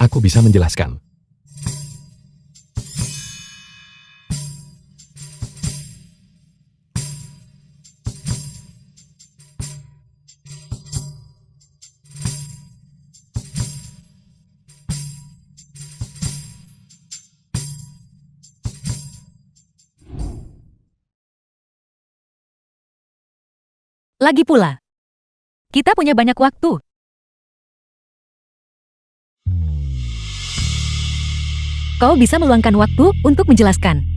Aku bisa menjelaskan. Lagi pula, kita punya banyak waktu. Kau bisa meluangkan waktu untuk menjelaskan.